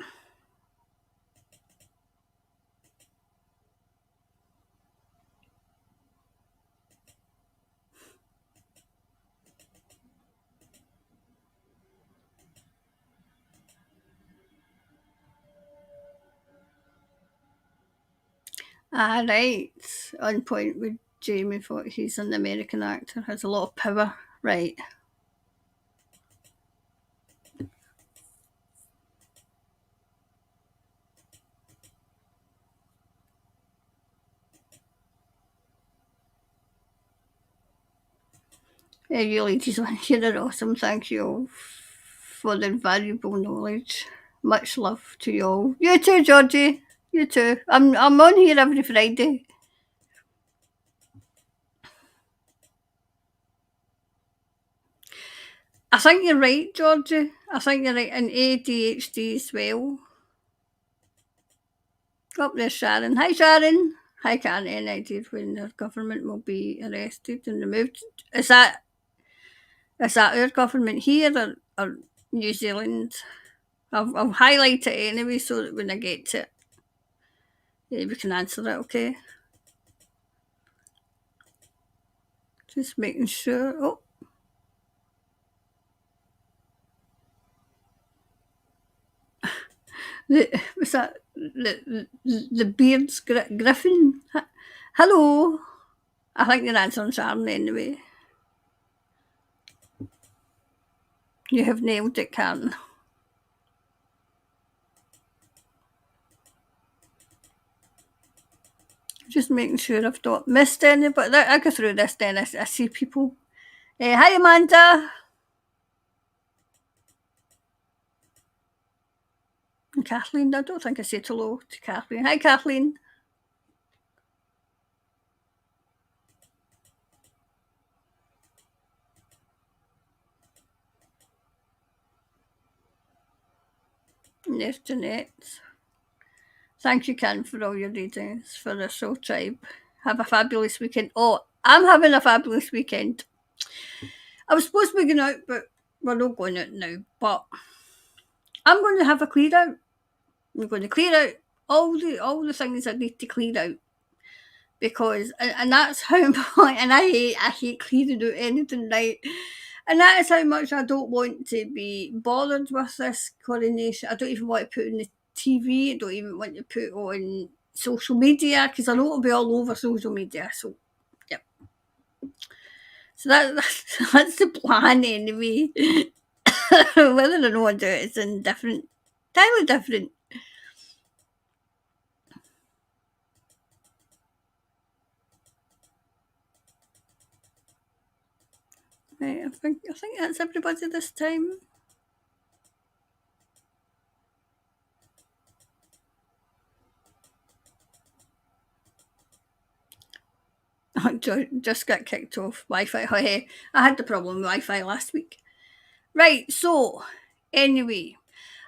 Speaker 2: Right. On point with Jamie Foxx. He's an American actor, has a lot of power. Right. You ladies on here are awesome. Thank you all for the valuable knowledge. Much love to you all. You too, Georgie. You too. I'm on here every Friday. I think you're right, Georgie. I think you're right. And ADHD as well. Up there, Sharon. Hi, Sharon. Hi, Karen. Any idea when the government will be arrested and removed? Is that our government here or New Zealand? I'll highlight it anyway so that when I get to it, we can answer it, okay? Just making sure. Oh. What's that? The Beards Griffin. Hello. I think the answer's Sharon anyway. You have nailed it, Karen. Just making sure I've not missed any, but I go through this then. I see people. Hi, Amanda. And Kathleen. I don't think I said hello to Kathleen. Hi, Kathleen. And there's Jeanette. Thank you, Ken, for all your readings for the Soul Tribe. Have a fabulous weekend. Oh, I'm having a fabulous weekend. I was supposed to be going out, but we're not going out now. But I'm going to have a clear out. I'm going to clear out all the things I need to clear out. Because and that's how much, and I hate clearing out anything, right? And that is how much I don't want to be bothered with this coronation. I don't even want to put it on the TV. I don't even want to put it on social media because I know it'll be all over social media. So, yep. So that's the plan anyway. Whether or not I do it is indifferent, entirely different. Right, I think that's everybody this time. Just got kicked off Wi-Fi. Hey, I had the problem with Wi-Fi last week. Right, so anyway,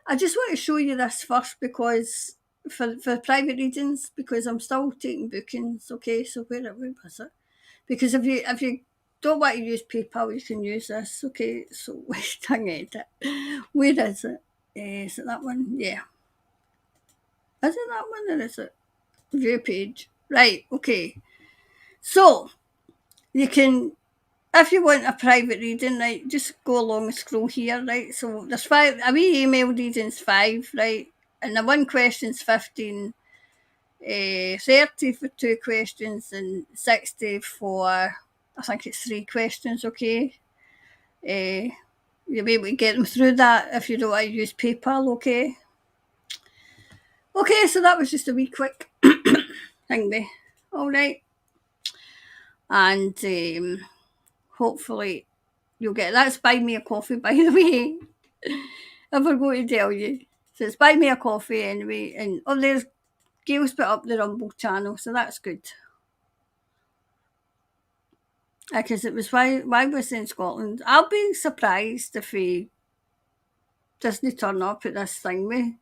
Speaker 2: I just want to show you this first because for private readings because I'm still taking bookings. Okay, so where was it? Because if you don't want to use PayPal, you can use this. Okay, so wait, hang it. Where is it? Is it that one? Yeah. Is it that one or is it view page? Right. Okay. So you can, if you want a private reading, right, just go along and scroll here, right? So there's 5, a wee email reading's 5, right? And the one question's 15, 30 for 2 questions, and 60 for, I think it's 3 questions, okay? You'll be able to get them through that if you don't want to use PayPal, okay? Okay, so that was just a wee quick thing there. All right. And hopefully you'll get that's buy me a coffee, by the way. If we're going to tell you. So it's buy me a coffee anyway. And there's Gail's put up the Rumble channel, so that's good. Because it was why was in Scotland. I'll be surprised if he doesn't turn up at this thing with.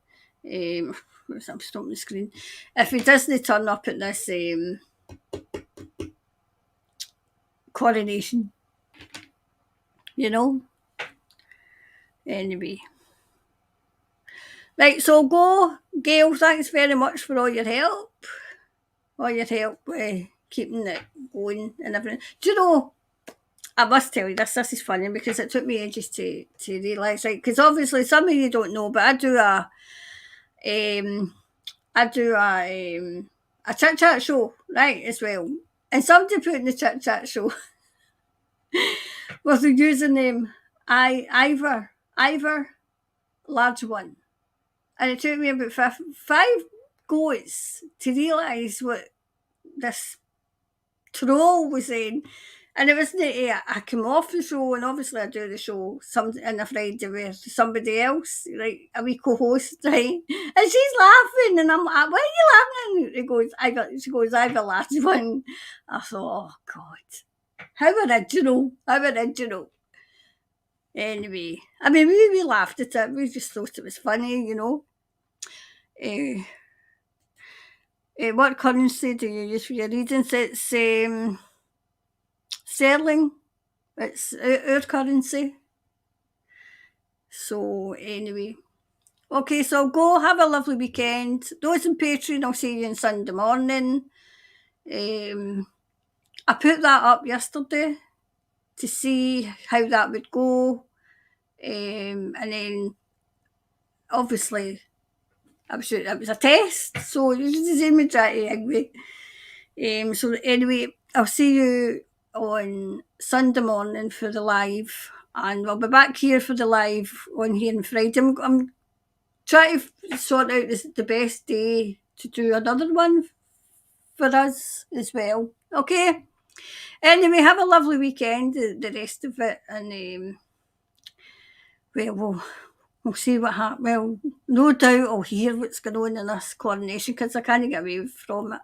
Speaker 2: I'm stopping the screen. If he doesn't turn up at this coronation, you know. Anyway. Right, so go, Gail. Thanks very much for all your help. All your help keeping it going and everything. Do you know, I must tell you this is funny because it took me ages to realise, right? Because obviously some of you don't know, but I do a chit chat show, right, as well. And somebody put in the chit chat show was the username Ivor large one. And it took me about 5 goes to realise what this troll was saying. And it wasn't I come off the show, and obviously I do the show on a Friday with somebody else, like a wee co-host, right? And she's laughing, and I'm like, "Why are you laughing?" She goes, "I have a last one." I thought, "Oh God, how original! How original!" Anyway, I mean, we laughed at it. We just thought it was funny, you know. What currency do you use for your readings? It's sterling. It's our currency. So anyway. Okay, so go have a lovely weekend. Those in Patreon, I'll see you on Sunday morning. I put that up yesterday to see how that would go. And then obviously It was a test, so it was the same with trying to egg me. So anyway, I'll see you on Sunday morning for the live, and I'll be back here for the live on here on Friday. I'm trying to sort out the best day to do another one for us as well. Okay. Anyway, have a lovely weekend, the rest of it, and we'll see what happens. Well, no doubt I'll hear what's going on in this coronation because I can't get away from it.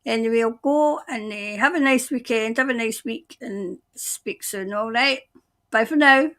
Speaker 2: Anyway, I'll go and have a nice weekend, have a nice week, and speak soon, all right? Bye for now.